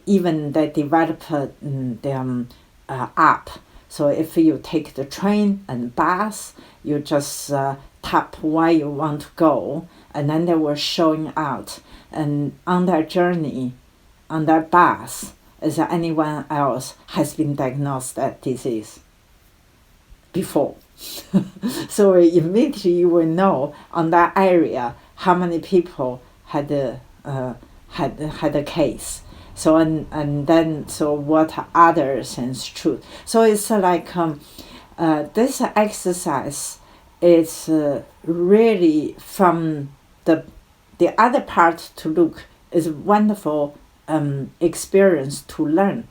even they develop the app. So if you take the train and bus, you just tap where you want to go, and then they were showing out. And on their journey, on their bus, is there anyone else has been diagnosed that disease before? So immediately you will know on that area how many people had a case. So and then so what other things true. So it's like this exercise is really from the other part to look is a wonderful experience to learn,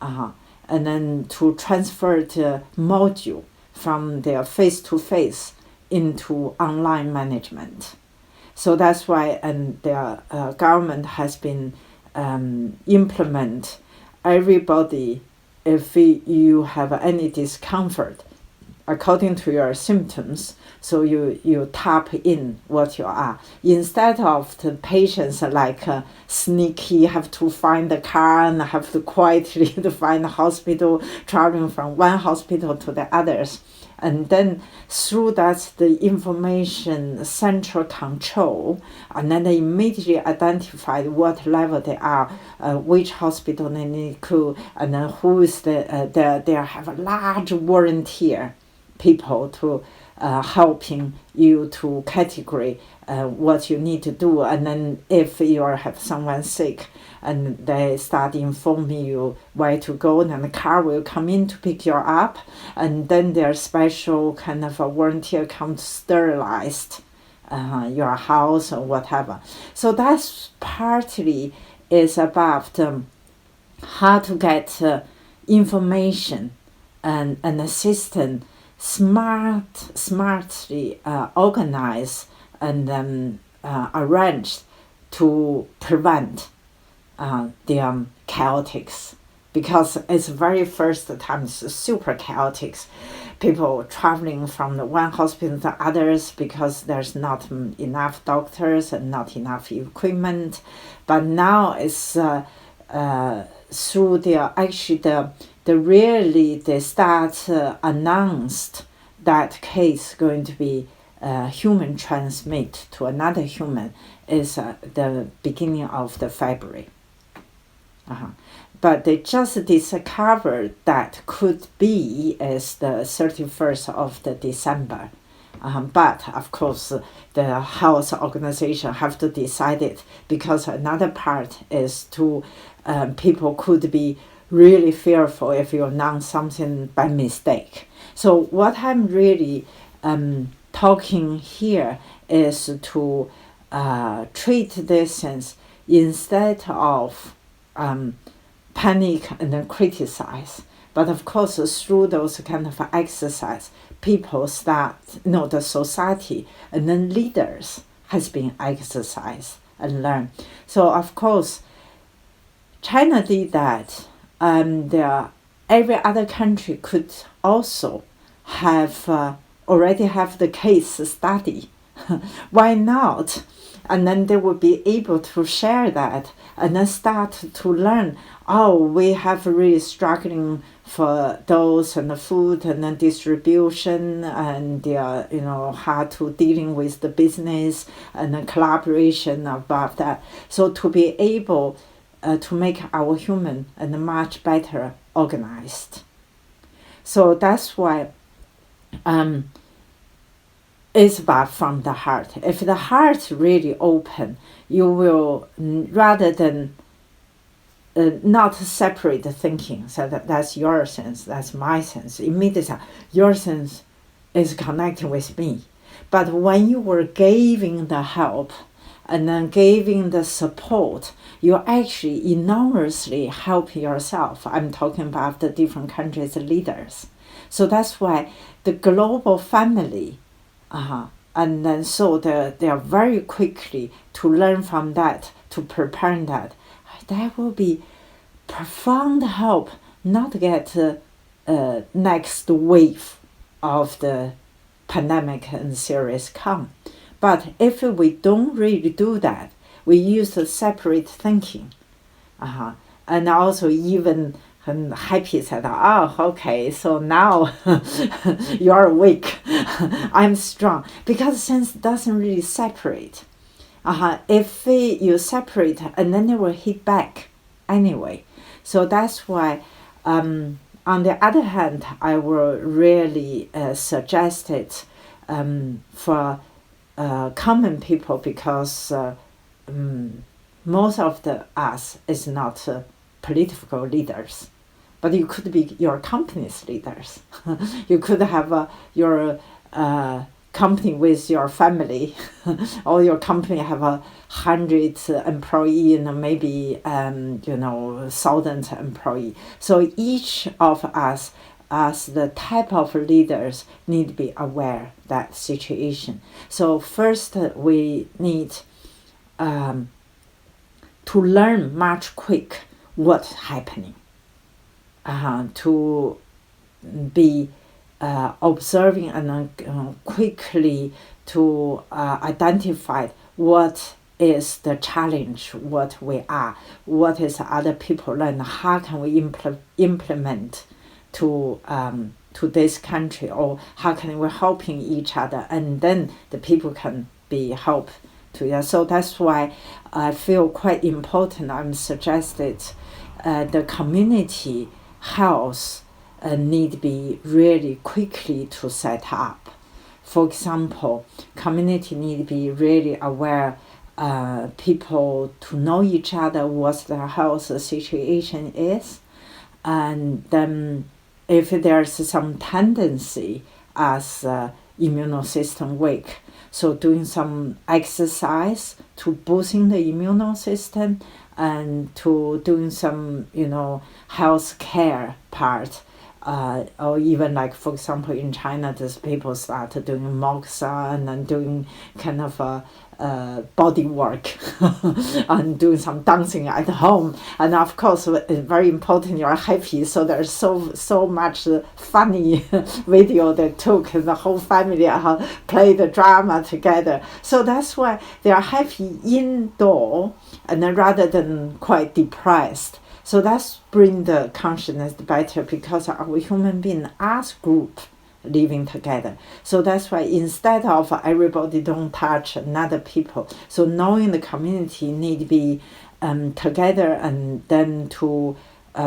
and then to transfer the module from their face-to-face into online management. So that's why the government has been implement everybody, if you have any discomfort according to your symptoms, so you tap in what you are, instead of the patients like sneaky have to find the car and have to quietly to find the hospital, traveling from one hospital to the others. And then through that, the information central control, and then they immediately identified what level they are, which hospital they need to, and then who is they have a large volunteer people to helping you to category what you need to do. And then if you have someone sick, and they start informing you where to go, and the car will come in to pick you up, and then their special kind of a volunteer come to sterilize your house or whatever. So that's partly is about how to get information and a system smartly organized and arranged to prevent the chaotics, because it's very first time it's super chaotic. People traveling from the one hospital to others because there's not enough doctors and not enough equipment. But now it's through they start announced that case going to be human transmit to another human is the beginning of the February. But they just discovered that could be as the 31st of the December. But of course, the health organization have to decide it, because another part is to people could be really fearful if you announce something by mistake. So what I'm really talking here is to treat this sense instead of panic and then criticize. But of course, through those kind of exercise, people start, the society and then leaders has been exercised and learned. So of course, China did that, and every other country could also have already have the case study. Why not? And then they will be able to share that and then start to learn, we have really struggling for those and the food and then distribution and how to dealing with the business and the collaboration above that. So to be able to make our human and much better organized. So that's why it's about from the heart. If the heart really open, you will, rather than not separate the thinking, so that's your sense, that's my sense. Immediately, your sense is connecting with me. But when you were giving the help and then giving the support, you actually enormously help yourself. I'm talking about the different countries' leaders. So that's why the global family, and then so they are very quickly to learn from that, to prepare that. That will be profound help not to get next wave of the pandemic and serious come. But if we don't really do that, we use the separate thinking, and also even happy said, okay, so now you're weak, I'm strong, because sense doesn't really separate. If you separate, and then it will hit back anyway. So that's why, on the other hand, I will really suggest it for common people, because most of us is not political leaders, but you could be your company's leaders. You could have your company with your family, or your company have 100 employee and maybe 1,000 employee. So each of us, as the type of leaders, need to be aware that situation. So first we need to learn much quick what's happening, to be observing and quickly to identify what is the challenge, what we are, what is other people learn, how can we implement to this country, or how can we helping each other, and then the people can be helped to you. So that's why I feel quite important. I'm suggested the community health need to be really quickly to set up. For example, community need to be really aware, people to know each other, what their health situation is, and then if there's some tendency as immune system weak, so doing some exercise to boosting the immune system, and to doing some health care part, or even like, for example, in China, these people start doing moxa and then doing kind of body work and doing some dancing at home. And of course, it's very important you're happy. So there's so much funny video they took, and the whole family play the drama together. So that's why they are happy indoor, and then rather than quite depressed. So that's bring the consciousness better, because our human being as group living together. So that's why instead of everybody don't touch another people, so knowing the community need to be together, and then to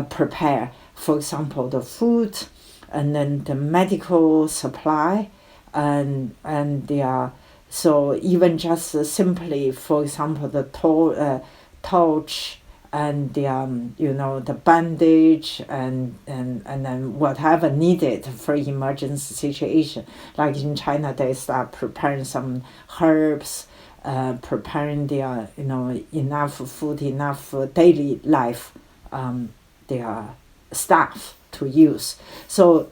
prepare, for example, the food, and then the medical supply, and so even just simply, for example, the torch, and the bandage, and then whatever needed for emergency situation. Like in China, they start preparing some herbs, preparing their enough food, enough daily life, their staff to use. So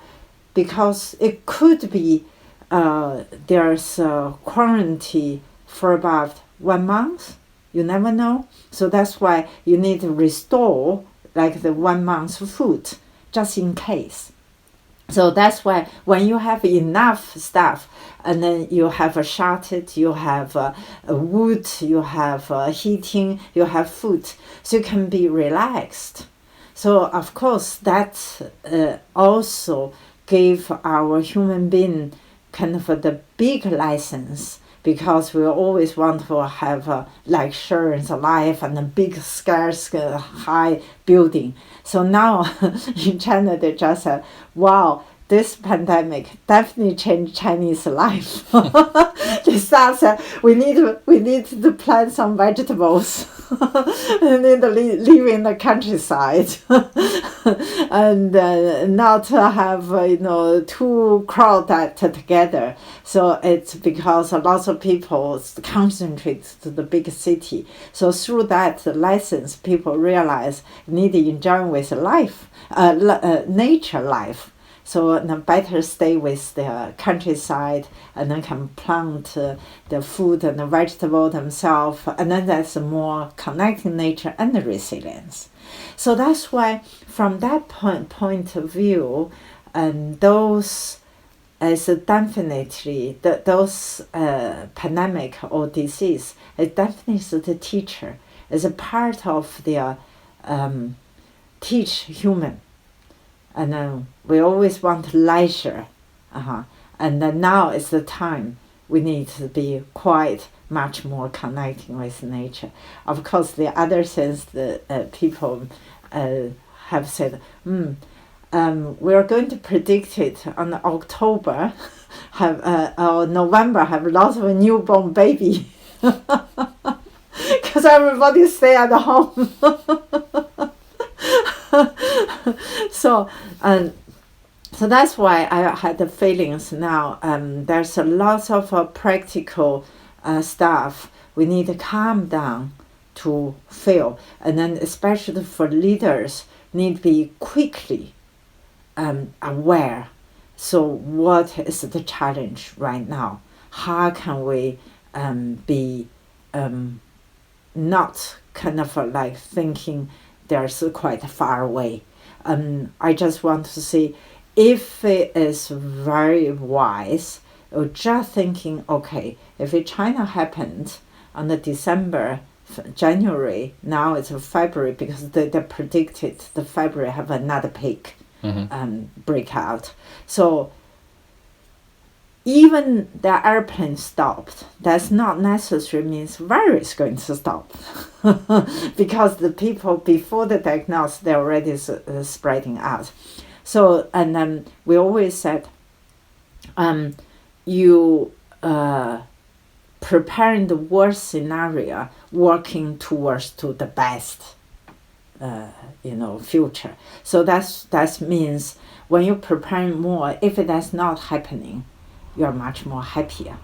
because it could be there's a quarantine for about 1 month. You never know. So that's why you need to restore like the 1 month's food, just in case. So that's why when you have enough stuff, and then you have a shortage, you have a wood, you have heating, you have food, so you can be relaxed. So of course that also gave our human being kind of the big license, because we always want to have luxurious life and a big scarce high building. So now in China they just said, wow, this pandemic definitely changed Chinese life. They start saying, we need to plant some vegetables. We need to live in the countryside, and not have two crowd together. So it's because a lot of people concentrate to the big city. So through that license, people realize need to enjoy with life, nature life. So better stay with the countryside, and then can plant the food and the vegetable themselves, and then that's more connecting nature and the resilience. So that's why from that point of view, and those is definitely those pandemic or disease is definitely the teacher, is a part of their teach human. And then we always want leisure, and then now is the time we need to be quite much more connecting with nature. Of course, the other things that people have said, we are going to predict it on October, have or November have lots of newborn baby because everybody stay at home. So so that's why I had the feelings now. There's a lot of practical stuff we need to calm down to feel, and then especially for leaders need to be quickly aware. So what is the challenge right now? How can we be not kind of like thinking there's quite far away? I just want to say, if it is very wise, or just thinking, okay, if China happened on the January, now it's February, because they predicted the February have another peak breakout. So even the airplane stopped, that's not necessarily means virus going to stop. Because the people before the diagnosis, they're already spreading out. So, and then we always said, you preparing the worst scenario, working towards to the best, future. So that means when you prepare more, if that's not happening, you're much more happier.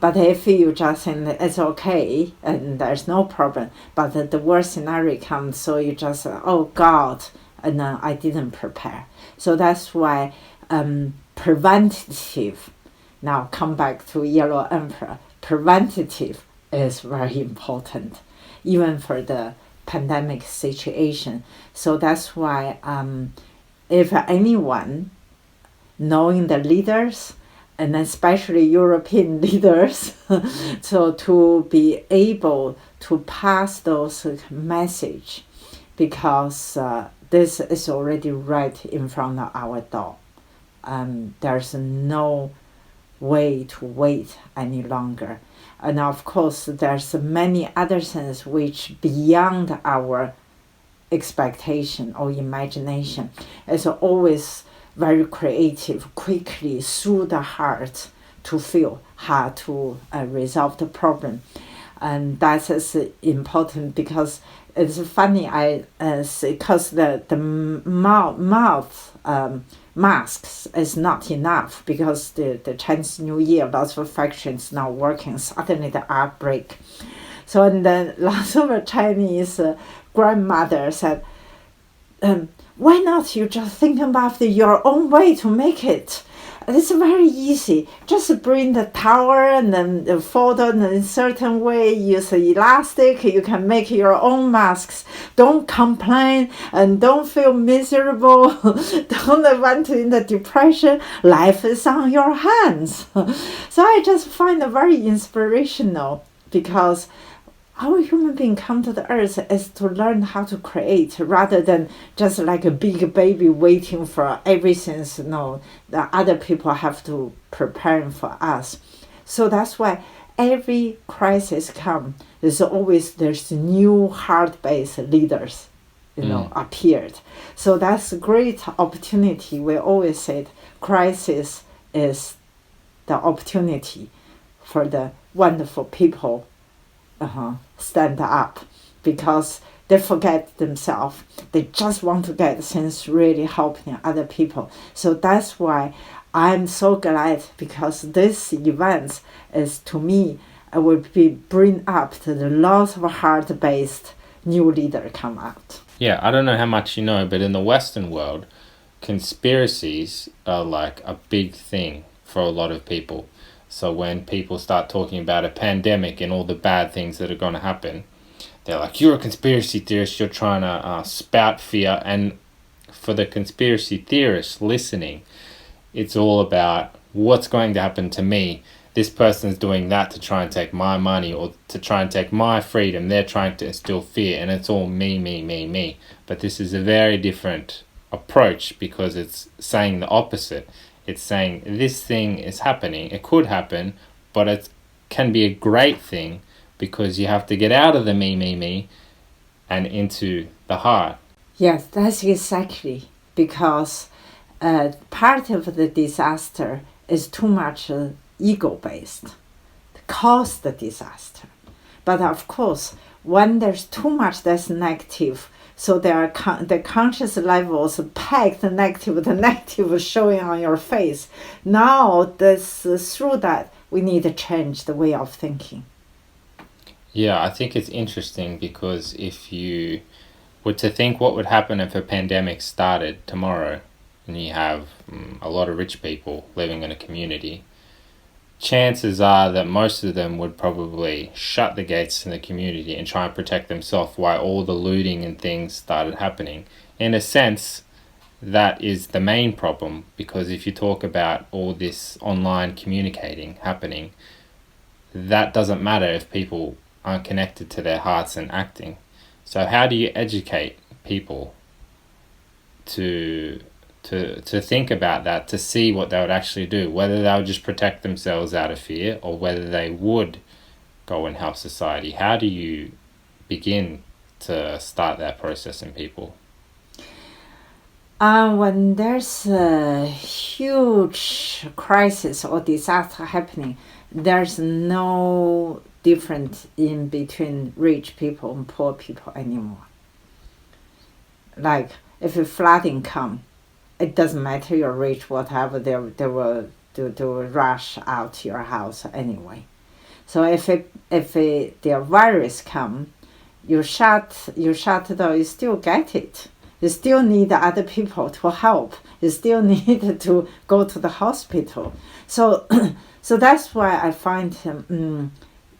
But if you just think it's okay and there's no problem, but the worst scenario comes, so you just, oh God, and I didn't prepare. So that's why preventative, now come back to Yellow Emperor, preventative is very important, even for the pandemic situation. So that's why if anyone, knowing the leaders, and especially European leaders, so to be able to pass those message, because this is already right in front of our door. There's no way to wait any longer. And of course, there's many other things which beyond our expectation or imagination. It's always very creative, quickly through the heart to feel how to resolve the problem. And that is important, because it's funny, because the mouth masks is not enough, because the Chinese New Year, lots of factories not working, suddenly the outbreak. So, and then lots of Chinese grandmother said, why not you just think about your own way to make it? It's very easy. Just bring the tower and then fold it in a certain way, use elastic, you can make your own masks. Don't complain and don't feel miserable. Don't want to in the depression. Life is on your hands. So I just find it very inspirational, because our human being come to the earth is to learn how to create, rather than just like a big baby waiting for everything. No, the other people have to prepare for us. So that's why every crisis come, there's new hard-based leaders, appeared. So that's a great opportunity. We always said crisis is the opportunity for the wonderful people stand up, because they forget themselves. They just want to get things really helping other people. So that's why I'm so glad, because this event is, to me, would be bring up to the lots of heart-based new leader come out. Yeah, I don't know how much you know, but in the Western world, conspiracies are like a big thing for a lot of people. So when people start talking about a pandemic and all the bad things that are going to happen, they're like, you're a conspiracy theorist, you're trying to spout fear. And for the conspiracy theorists listening, it's all about what's going to happen to me. This person's doing that to try and take my money or to try and take my freedom. They're trying to instill fear, and it's all me, me, me, me. But this is a very different approach, because it's saying the opposite. It's saying this thing is happening. It could happen, but it can be a great thing, because you have to get out of the me, me, me and into the heart. Yes, that's exactly, because part of the disaster is too much ego-based, cause the disaster. But of course, when there's too much that's negative, so there are the conscious levels pack the negative showing on your face. Now, through that, we need to change the way of thinking. Yeah, I think it's interesting because if you were to think what would happen if a pandemic started tomorrow and you have a lot of rich people living in a community, chances are that most of them would probably shut the gates in the community and try and protect themselves while all the looting and things started happening. In a sense, that is the main problem, because if you talk about all this online communicating happening, that doesn't matter if people aren't connected to their hearts and acting. So how do you educate people to think about that, to see what they would actually do, whether they would just protect themselves out of fear or whether they would go and help society? How do you begin to start that process in people? When there's a huge crisis or disaster happening, there's no difference in between rich people and poor people anymore. Like if a flooding come, it doesn't matter you're rich, whatever, they will rush out to your house anyway. So if the virus come, you shut the door, you still get it. You still need other people to help. You still need to go to the hospital. So so that's why I find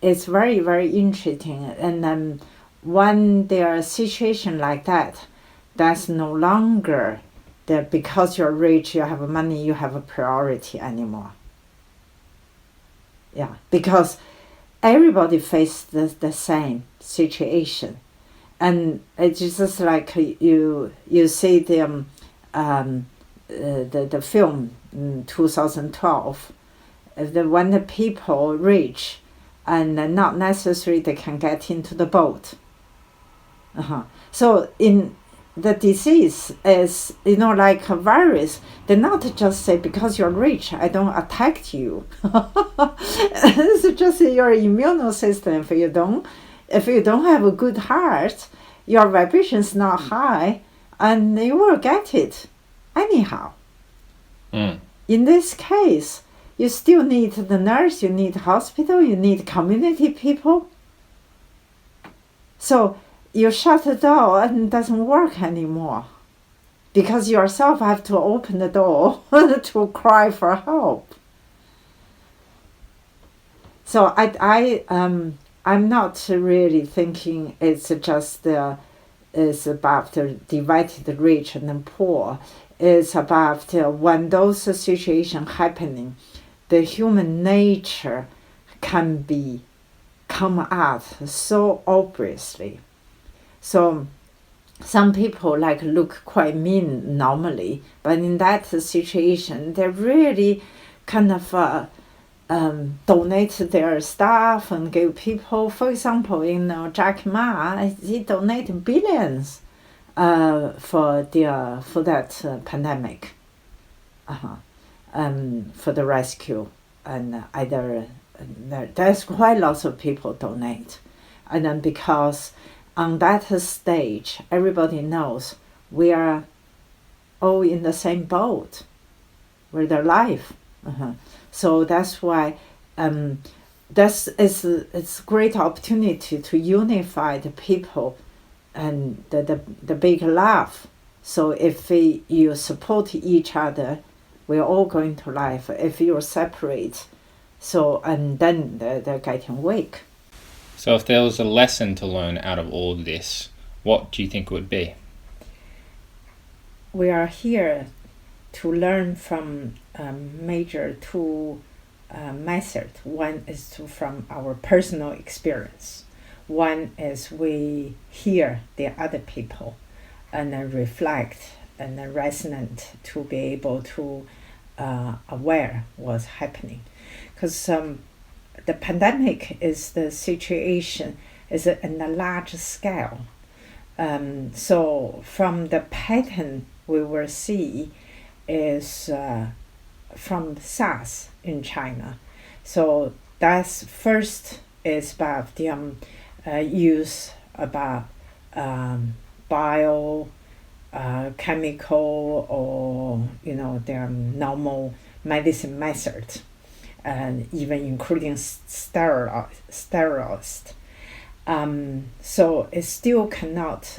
it's very, very interesting. And when there are situations like that, that's no longer that because you're rich, you have money, you have a priority anymore. Yeah, because everybody faces the same situation. And it's just like you see the film in 2012, when the people reach and not necessarily they can get into the boat. So in the disease is, like a virus. They not just say, because you're rich, I don't attack you. It's just your immune system. If you don't have a good heart, your vibration is not high, and you will get it anyhow. In this case, you still need the nurse, you need hospital, you need community people. So you shut the door and it doesn't work anymore, because yourself have to open the door to cry for help. So I'm not really thinking it's just it's about the divided rich and the poor. It's about when those situations happening, the human nature can come out so obviously. So some people look quite mean normally, but in that situation, they really kind of donate their stuff and give people. For example, Jack Ma, he donated billions for that pandemic, for the rescue, and there's quite lots of people donate, and then because on that stage, everybody knows we are all in the same boat with their life. So that's why it's a great opportunity to unify the people and the big love. So if you support each other, we're all going to life. If you separate, and then they're getting weak. So if there was a lesson to learn out of all of this, what do you think it would be? We are here to learn from major two methods. One is from our personal experience. One is we hear the other people and then reflect and then resonate to be able to aware what's happening. Because the pandemic is the situation is in a large scale. So from the pattern we will see is from SARS in China. So that's first is about the use about bio chemical or their normal medicine methods, and even including steroids. So it still cannot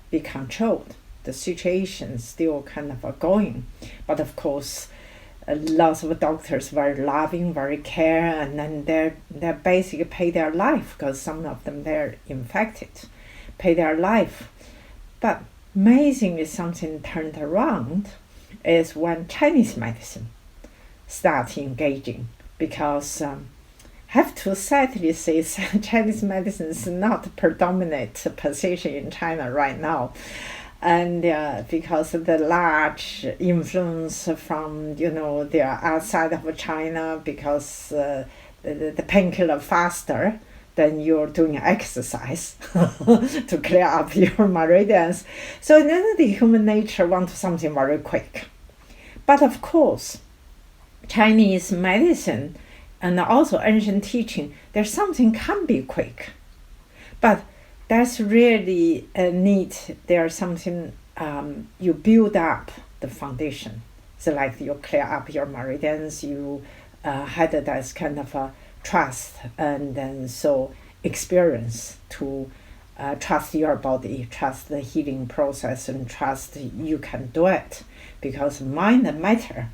be controlled. The situation is still kind of going, but of course, lots of doctors very loving, very care, and then they basically pay their life because some of them they're infected, pay their life. But amazingly, something turned around is when Chinese medicine start engaging, because have to sadly say Chinese medicine is not the predominant position in China right now. And because of the large influence from the outside of China, because the painkiller faster than you're doing exercise to clear up your meridians. So then the human nature wants something very quick. But of course, Chinese medicine and also ancient teaching, there's something can be quick, but that's really neat. There's something you build up the foundation. So like you clear up your meridians, you had that kind of a trust, and then so experience to trust your body, trust the healing process, and trust you can do it, because mind and matter.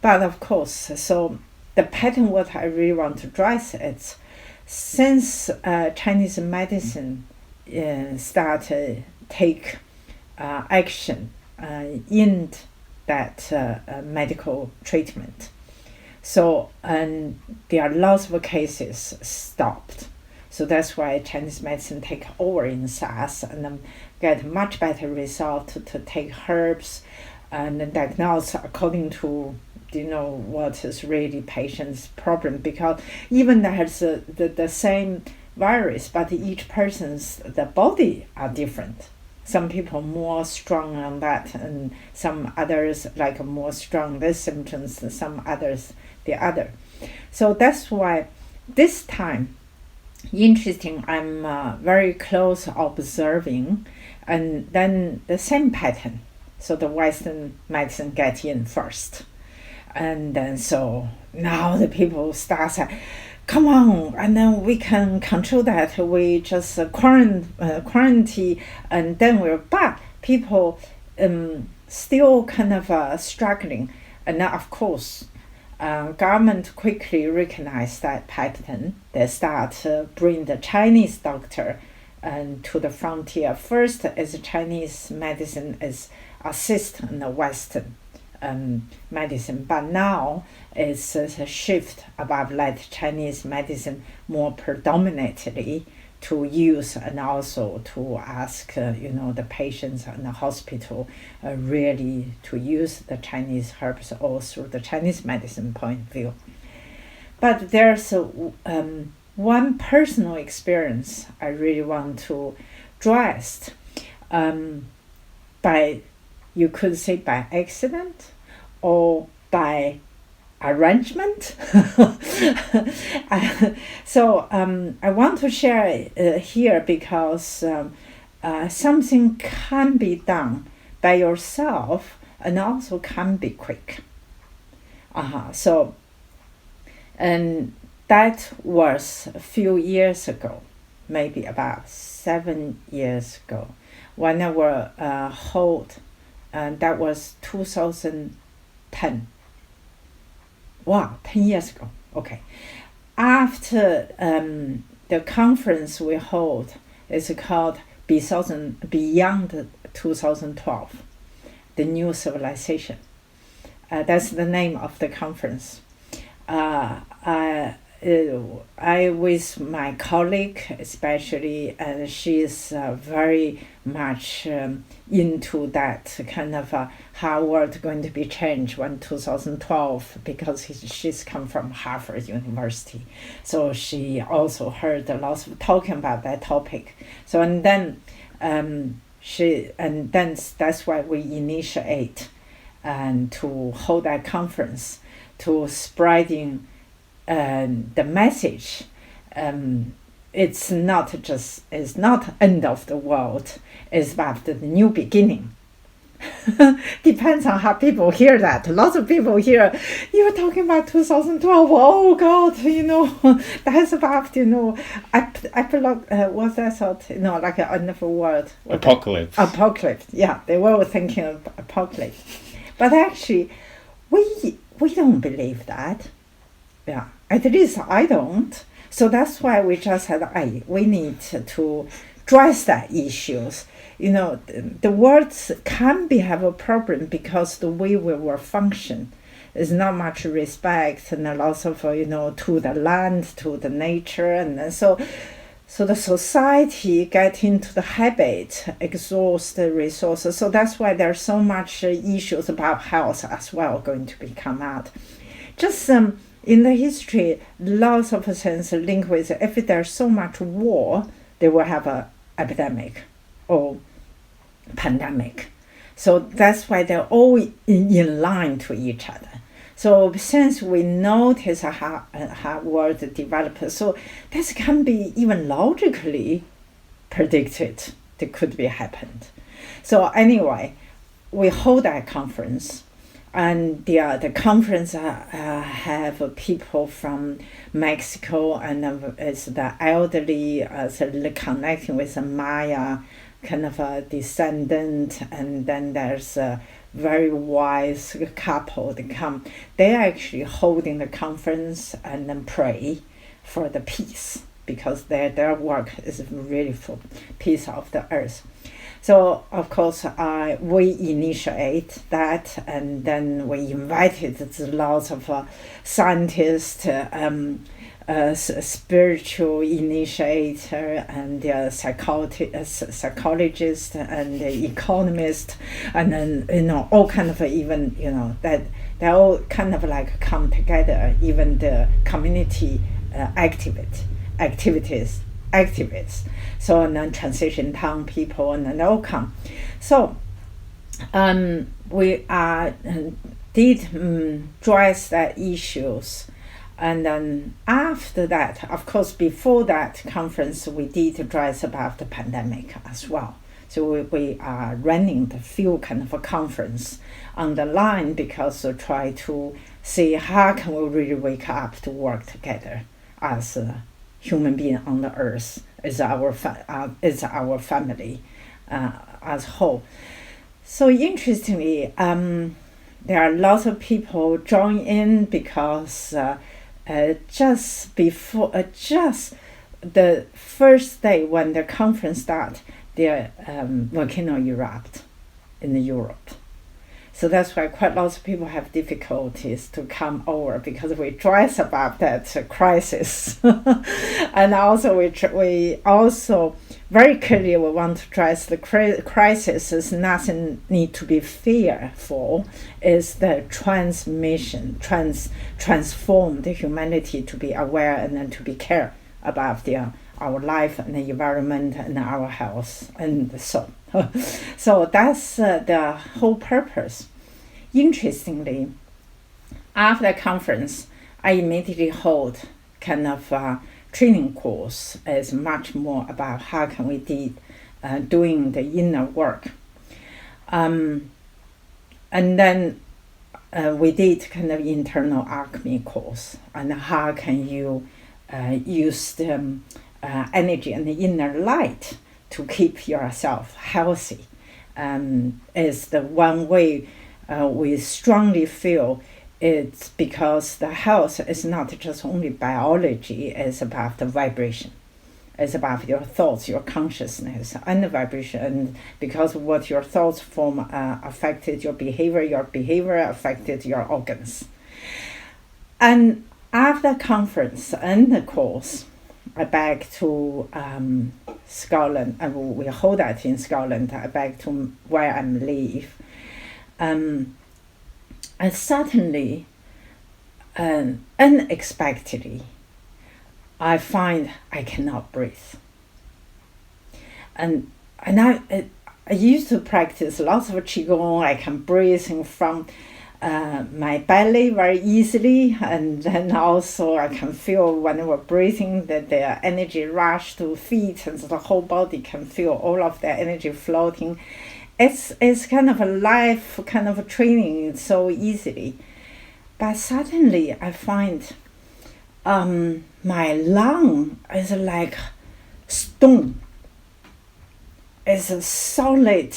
But of course, so the pattern what I really want to address is, since Chinese medicine started take action in that medical treatment. So, and there are lots of cases stopped. So that's why Chinese medicine take over in SARS and get much better result to take herbs and diagnose according to what is really patient's problem, because even there's the same virus, but each person's the body are different. Some people more strong on that, and some others like more strong this symptoms, some others the other. So that's why this time, interesting, I'm very close observing, and then the same pattern. So the Western medicine get in first, and then so now the people start saying, come on, and then we can control that. We just quarantine, and then we're back. People still kind of struggling. And now, of course, government quickly recognized that pattern. They start bring the Chinese doctor to the frontier. First, as Chinese medicine is assist in the Western medicine, but now it's a shift about let Chinese medicine more predominantly to use, and also to ask the patients in the hospital really to use the Chinese herbs all through the Chinese medicine point of view. But there's one personal experience I really want to address, by, you could say, by accident or by arrangement. So I want to share here because something can be done by yourself and also can be quick. So, and that was a few years ago, maybe about 7 years ago, when I were hold, and that was 2010. Wow, 10 years ago. Okay. After the conference we hold is called Beyond 2012, the New Civilization. That's the name of the conference. I with my colleague especially, and she is very much into that kind of how world going to be changed when 2012, because she's come from Harvard University, so she also heard a lot of talking about that topic. So and then that's why we initiate and to hold that conference. to spreading the message. It's not end of the world. It's about the new beginning. Depends on how people hear that. Lots of people hear, you're talking about 2012. Oh God, that's about, what's that sort? Like an end of the world. Apocalypse. Apocalypse. Yeah, they were thinking of apocalypse. But actually, we don't believe that. Yeah, at least I don't. So that's why we just said, we need to address that issues. The words can have a problem because the way we will function is not much respect and lots of, to the land, to the nature. And so the society get into the habit, exhaust the resources. So that's why there's so much issues about health as well going to come out. Just in the history, lots of things linked with if there's so much war, they will have an epidemic or pandemic. So that's why they're all in line to each other. So since we notice how world develops, so this can be even logically predicted that could be happened. So anyway, we hold that conference. And the conference have people from Mexico, and it's the elderly connecting with the Maya kind of a descendant, and then there's a very wise couple that come. They're actually holding the conference and then pray for the peace, because their work is really for peace of the earth. So of course we initiate that, and then we invited lots of scientists, spiritual initiator, and psychologist, and economist, and then all kind of even that they all kind of like come together. Even the community activities. So and then transition town people, and then all come. So we did address the issues. And then after that, of course, before that conference, we did address about the pandemic as well. So we are running the few kind of a conference on the line, because we try to see how can we really wake up to work together as a human being on the earth, is our family as whole. So interestingly, there are lots of people join in because just the first day when the conference started, the volcano erupted in Europe. So that's why quite lots of people have difficulties to come over, because we address about that crisis. And also we also very clearly we want to address the crisis is nothing need to be fearful, is the transform the humanity to be aware and then to be care about our life and the environment and our health and so. So that's the whole purpose. Interestingly, after the conference, I immediately hold kind of training course. Is much more about how can we doing the inner work. And then we did kind of internal alchemy course, and how can you use the energy and the inner light to keep yourself healthy. Is the one way we strongly feel it's because the health is not just only biology, it's about the vibration. It's about your thoughts, your consciousness, and the vibration. And because what your thoughts form affected your behavior affected your organs. And after conference and the course, I back to Scotland, and we hold that in Scotland. I back to where I live. And suddenly, unexpectedly, I find I cannot breathe. And I used to practice lots of qigong. I can breathe from my belly very easily, and then also I can feel when we're breathing that the energy rush to feet, and the whole body can feel all of the energy floating. It's kind of a life kind of a training so easily. But suddenly I find my lung is like stone. It's solid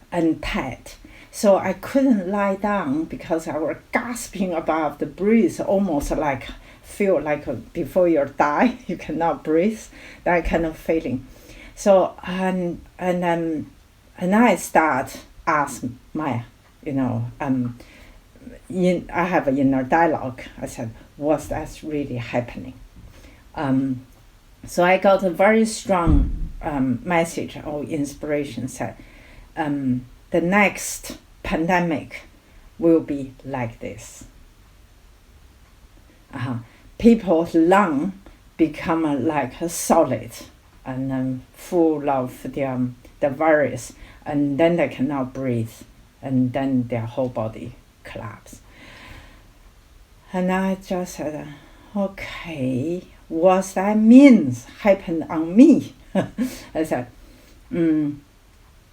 and tight. So I couldn't lie down because I was gasping above the breath, almost like feel like before you die, you cannot breathe, that kind of feeling. So and I start ask my, I have an inner dialogue. I said, what's that really happening? So I got a very strong message or inspiration said, the next pandemic will be like this. People's lung become like solid and full of the virus, and then they cannot breathe, and then their whole body collapse. And I just said, okay, what that means happened on me. I said,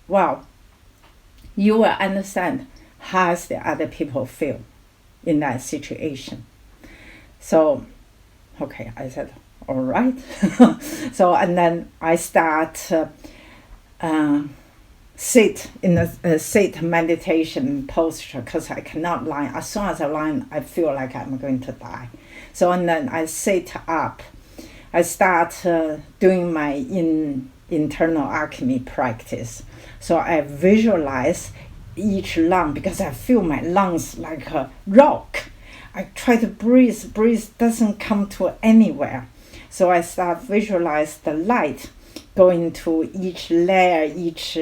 well, you will understand how the other people feel in that situation. So, okay, I said, all right. So, and then I start sit in a sit meditation posture because I cannot lie. As soon as I lie, I feel like I'm going to die. So, and then I sit up. I start doing my internal alchemy practice. So I visualize each lung because I feel my lungs like a rock. I try to breathe doesn't come to anywhere. So I start visualize the light going to each layer, each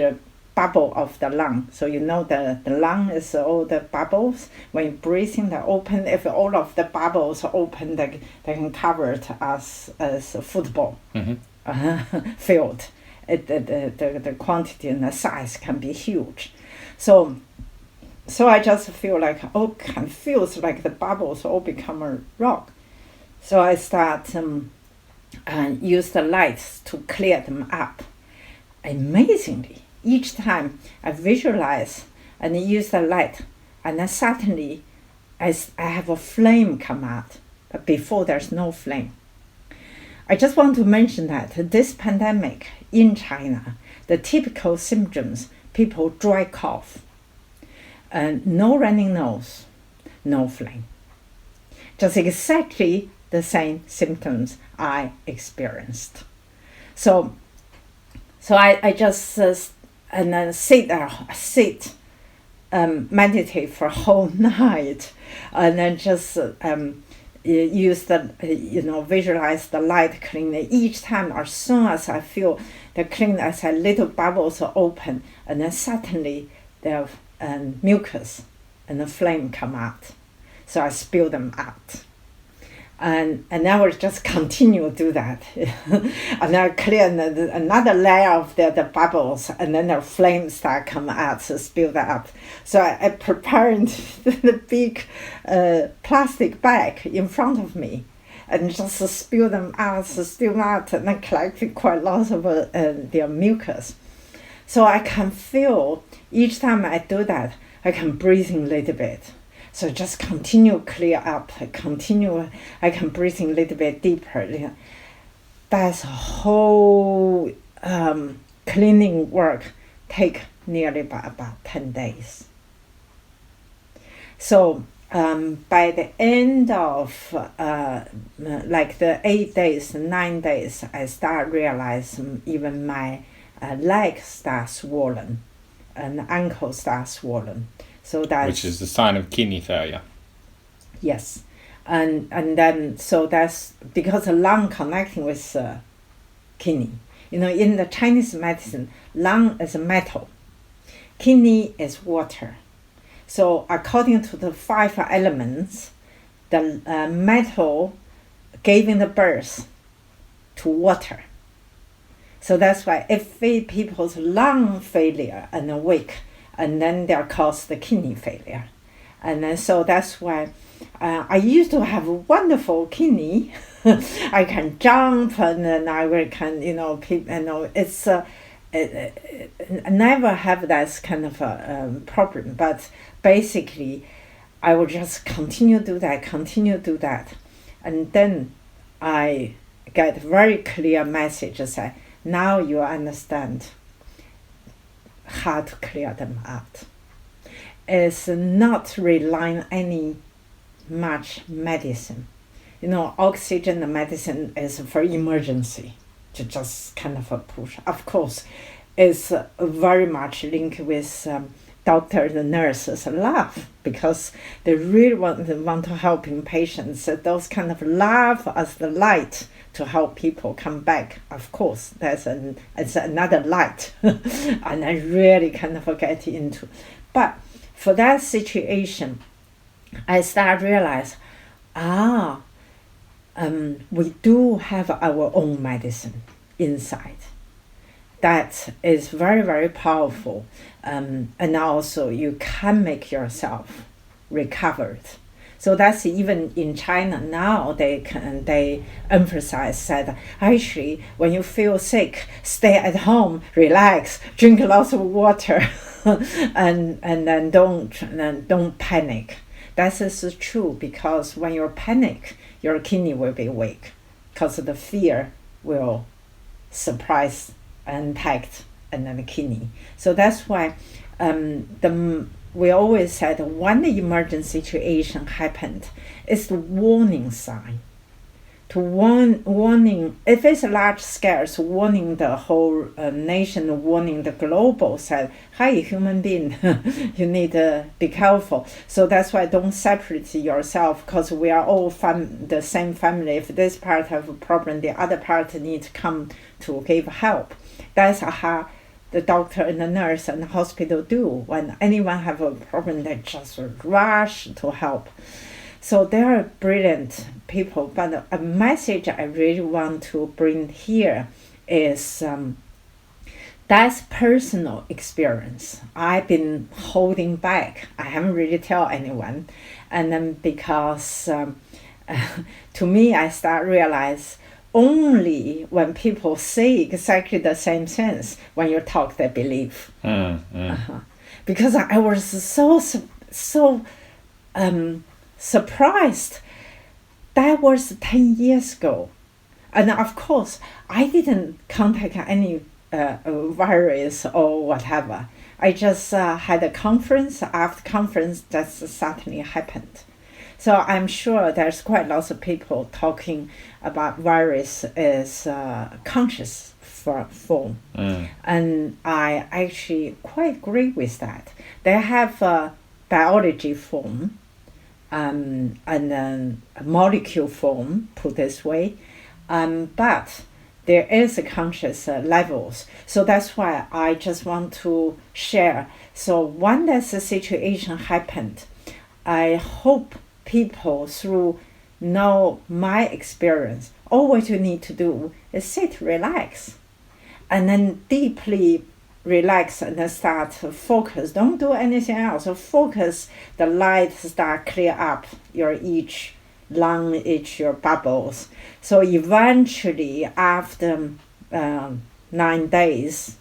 bubble of the lung. So the lung is all the bubbles. When you breathe in, they open. If all of the bubbles open, they can cover it as a football field. The quantity and the size can be huge. So I just feel like, feels like the bubbles all become a rock. So I start use the lights to clear them up. Amazingly, each time I visualize and use the light, and then suddenly I have a flame come out. But before there's no flame. I just want to mention that this pandemic in China, the typical symptoms, people dry cough, no running nose, no flame. Just exactly the same symptoms I experienced. So I just and then sit, meditate for a whole night, and then just use the visualize the light cleaning. Each time, as soon as I feel the clean, as a little bubbles open, and then suddenly the mucus and the flame come out. So I spill them out. And I will just continue to do that. And I clear another layer of the bubbles, and then the flames start come out, so spill that up. So I prepared the big plastic bag in front of me, and just spill them out, and I collected quite lots of their mucus. So I can feel, each time I do that, I can breathe in a little bit. So just continue clear up, I can breathe in a little bit deeper. That's a whole cleaning work take nearly about 10 days. So by the end of like the 8 days, 9 days, I start realizing even my legs start swollen and ankle start swollen. So which is the sign of kidney failure. Yes, and then so that's because the lung connecting with kidney. In the Chinese medicine, lung is metal, kidney is water. So according to the 5 elements, the metal giving the birth to water. So that's why if people's lung failure and weak, and then they're caused the kidney failure. And then, so that's why I used to have a wonderful kidney. I can jump, and then can, it's I never have that kind of a problem. But basically, I will just continue to do that. And then I get very clear message say, now you understand how to clear them out. It's not relying any much medicine. Oxygen medicine is for emergency, to just kind of a push. Of course, it's very much linked with doctors and nurses' love, because they really want to help patients. Those kind of love as the light to help people come back. Of course, it's another light, and I really kind of get into. But for that situation, I start realize, we do have our own medicine inside. That is very, very powerful. And also you can make yourself recovered. So that's even in China now, they emphasize that actually when you feel sick, stay at home, relax, drink lots of water, and then don't panic. That is true, because when you panic, your kidney will be weak, because the fear will surprise and impact and then the kidney. So that's why we always said when the emergency situation happened, it's the warning sign. To warning, if it's large scale, it's warning the whole nation, warning the global side. Hi, human being, you need to be careful. So that's why don't separate yourself, because we are all the same family. If this part have a problem, the other part need to come to give help. That's how the doctor and the nurse and the hospital do. When anyone have a problem, they just rush to help. So they are brilliant people, but a message I really want to bring here is that's personal experience. I've been holding back. I haven't really tell anyone. And then because to me, I start realize only when people say exactly the same things, when you talk, they believe. Because I was so surprised. That was 10 years ago. And of course, I didn't contact any virus or whatever. I just had a conference. After conference, that suddenly happened. So I'm sure there's quite lots of people talking about virus as conscious form. And I actually quite agree with that. They have a biology form, and then a molecule form, put this way, but there is a conscious levels. So that's why I just want to share. So when this situation happened, I hope people through know my experience, all what you need to do is sit, relax, and then deeply relax and then start to focus. Don't do anything else. So focus, the light start clear up your each lung, your bubbles. So eventually after 9 days,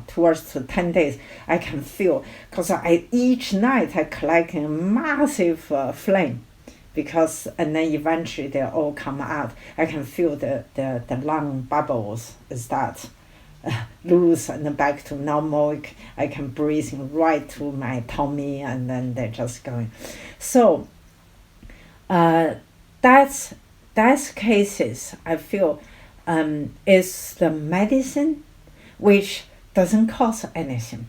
towards to 10 days, I can feel, because each night I collect a massive flame, and then eventually they all come out. I can feel the lung bubbles start loose and then back to normal. I can breathe right to my tummy, and then they're just going. So that's cases I feel is the medicine which doesn't cost anything.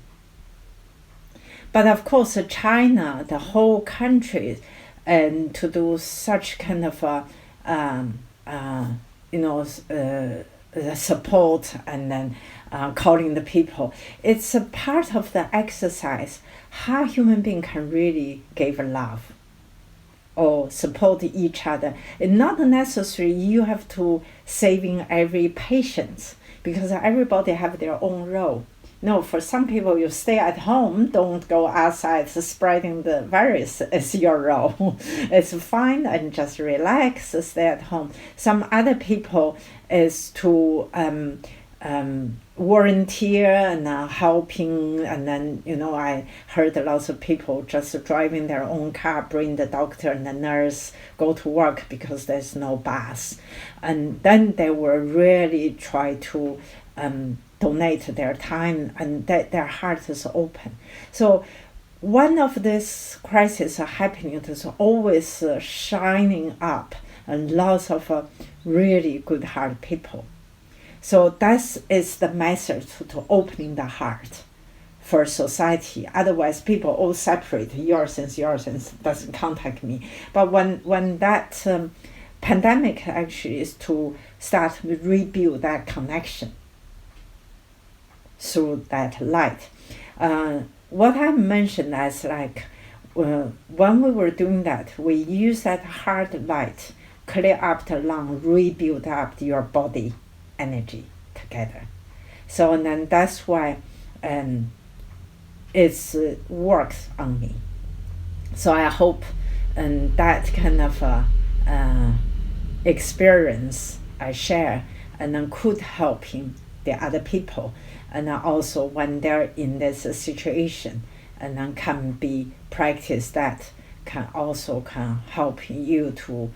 But of course, China, the whole country, and to do such kind of support and then calling the people, it's a part of the exercise how human being can really give love or support each other. It's not necessary you have to saving every patient, because everybody have their own role. No, for some people, you stay at home, don't go outside spreading the virus. It's your role. It's fine and just relax, stay at home. Some other people is to volunteer and helping, and then I heard lots of people just driving their own car, bring the doctor and the nurse, go to work because there's no bus, and then they will really try to donate their time, and that their heart is open. So one of this crisis happening is always shining up, and lots of really good heart people. So that is the method to opening the heart for society. Otherwise, people all separate. Your sense doesn't contact me. But when that pandemic actually is to start to rebuild that connection through that light. What I mentioned as when we were doing that, we use that heart light, clear up the lung, rebuild up your body energy together. So and then that's why it works on me. So I hope that kind of experience I share and then could helping the other people, and also when they're in this situation, and then can be practice that can help you to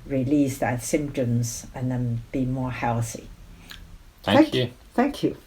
release that symptoms and then be more healthy. Thank you. Thank you.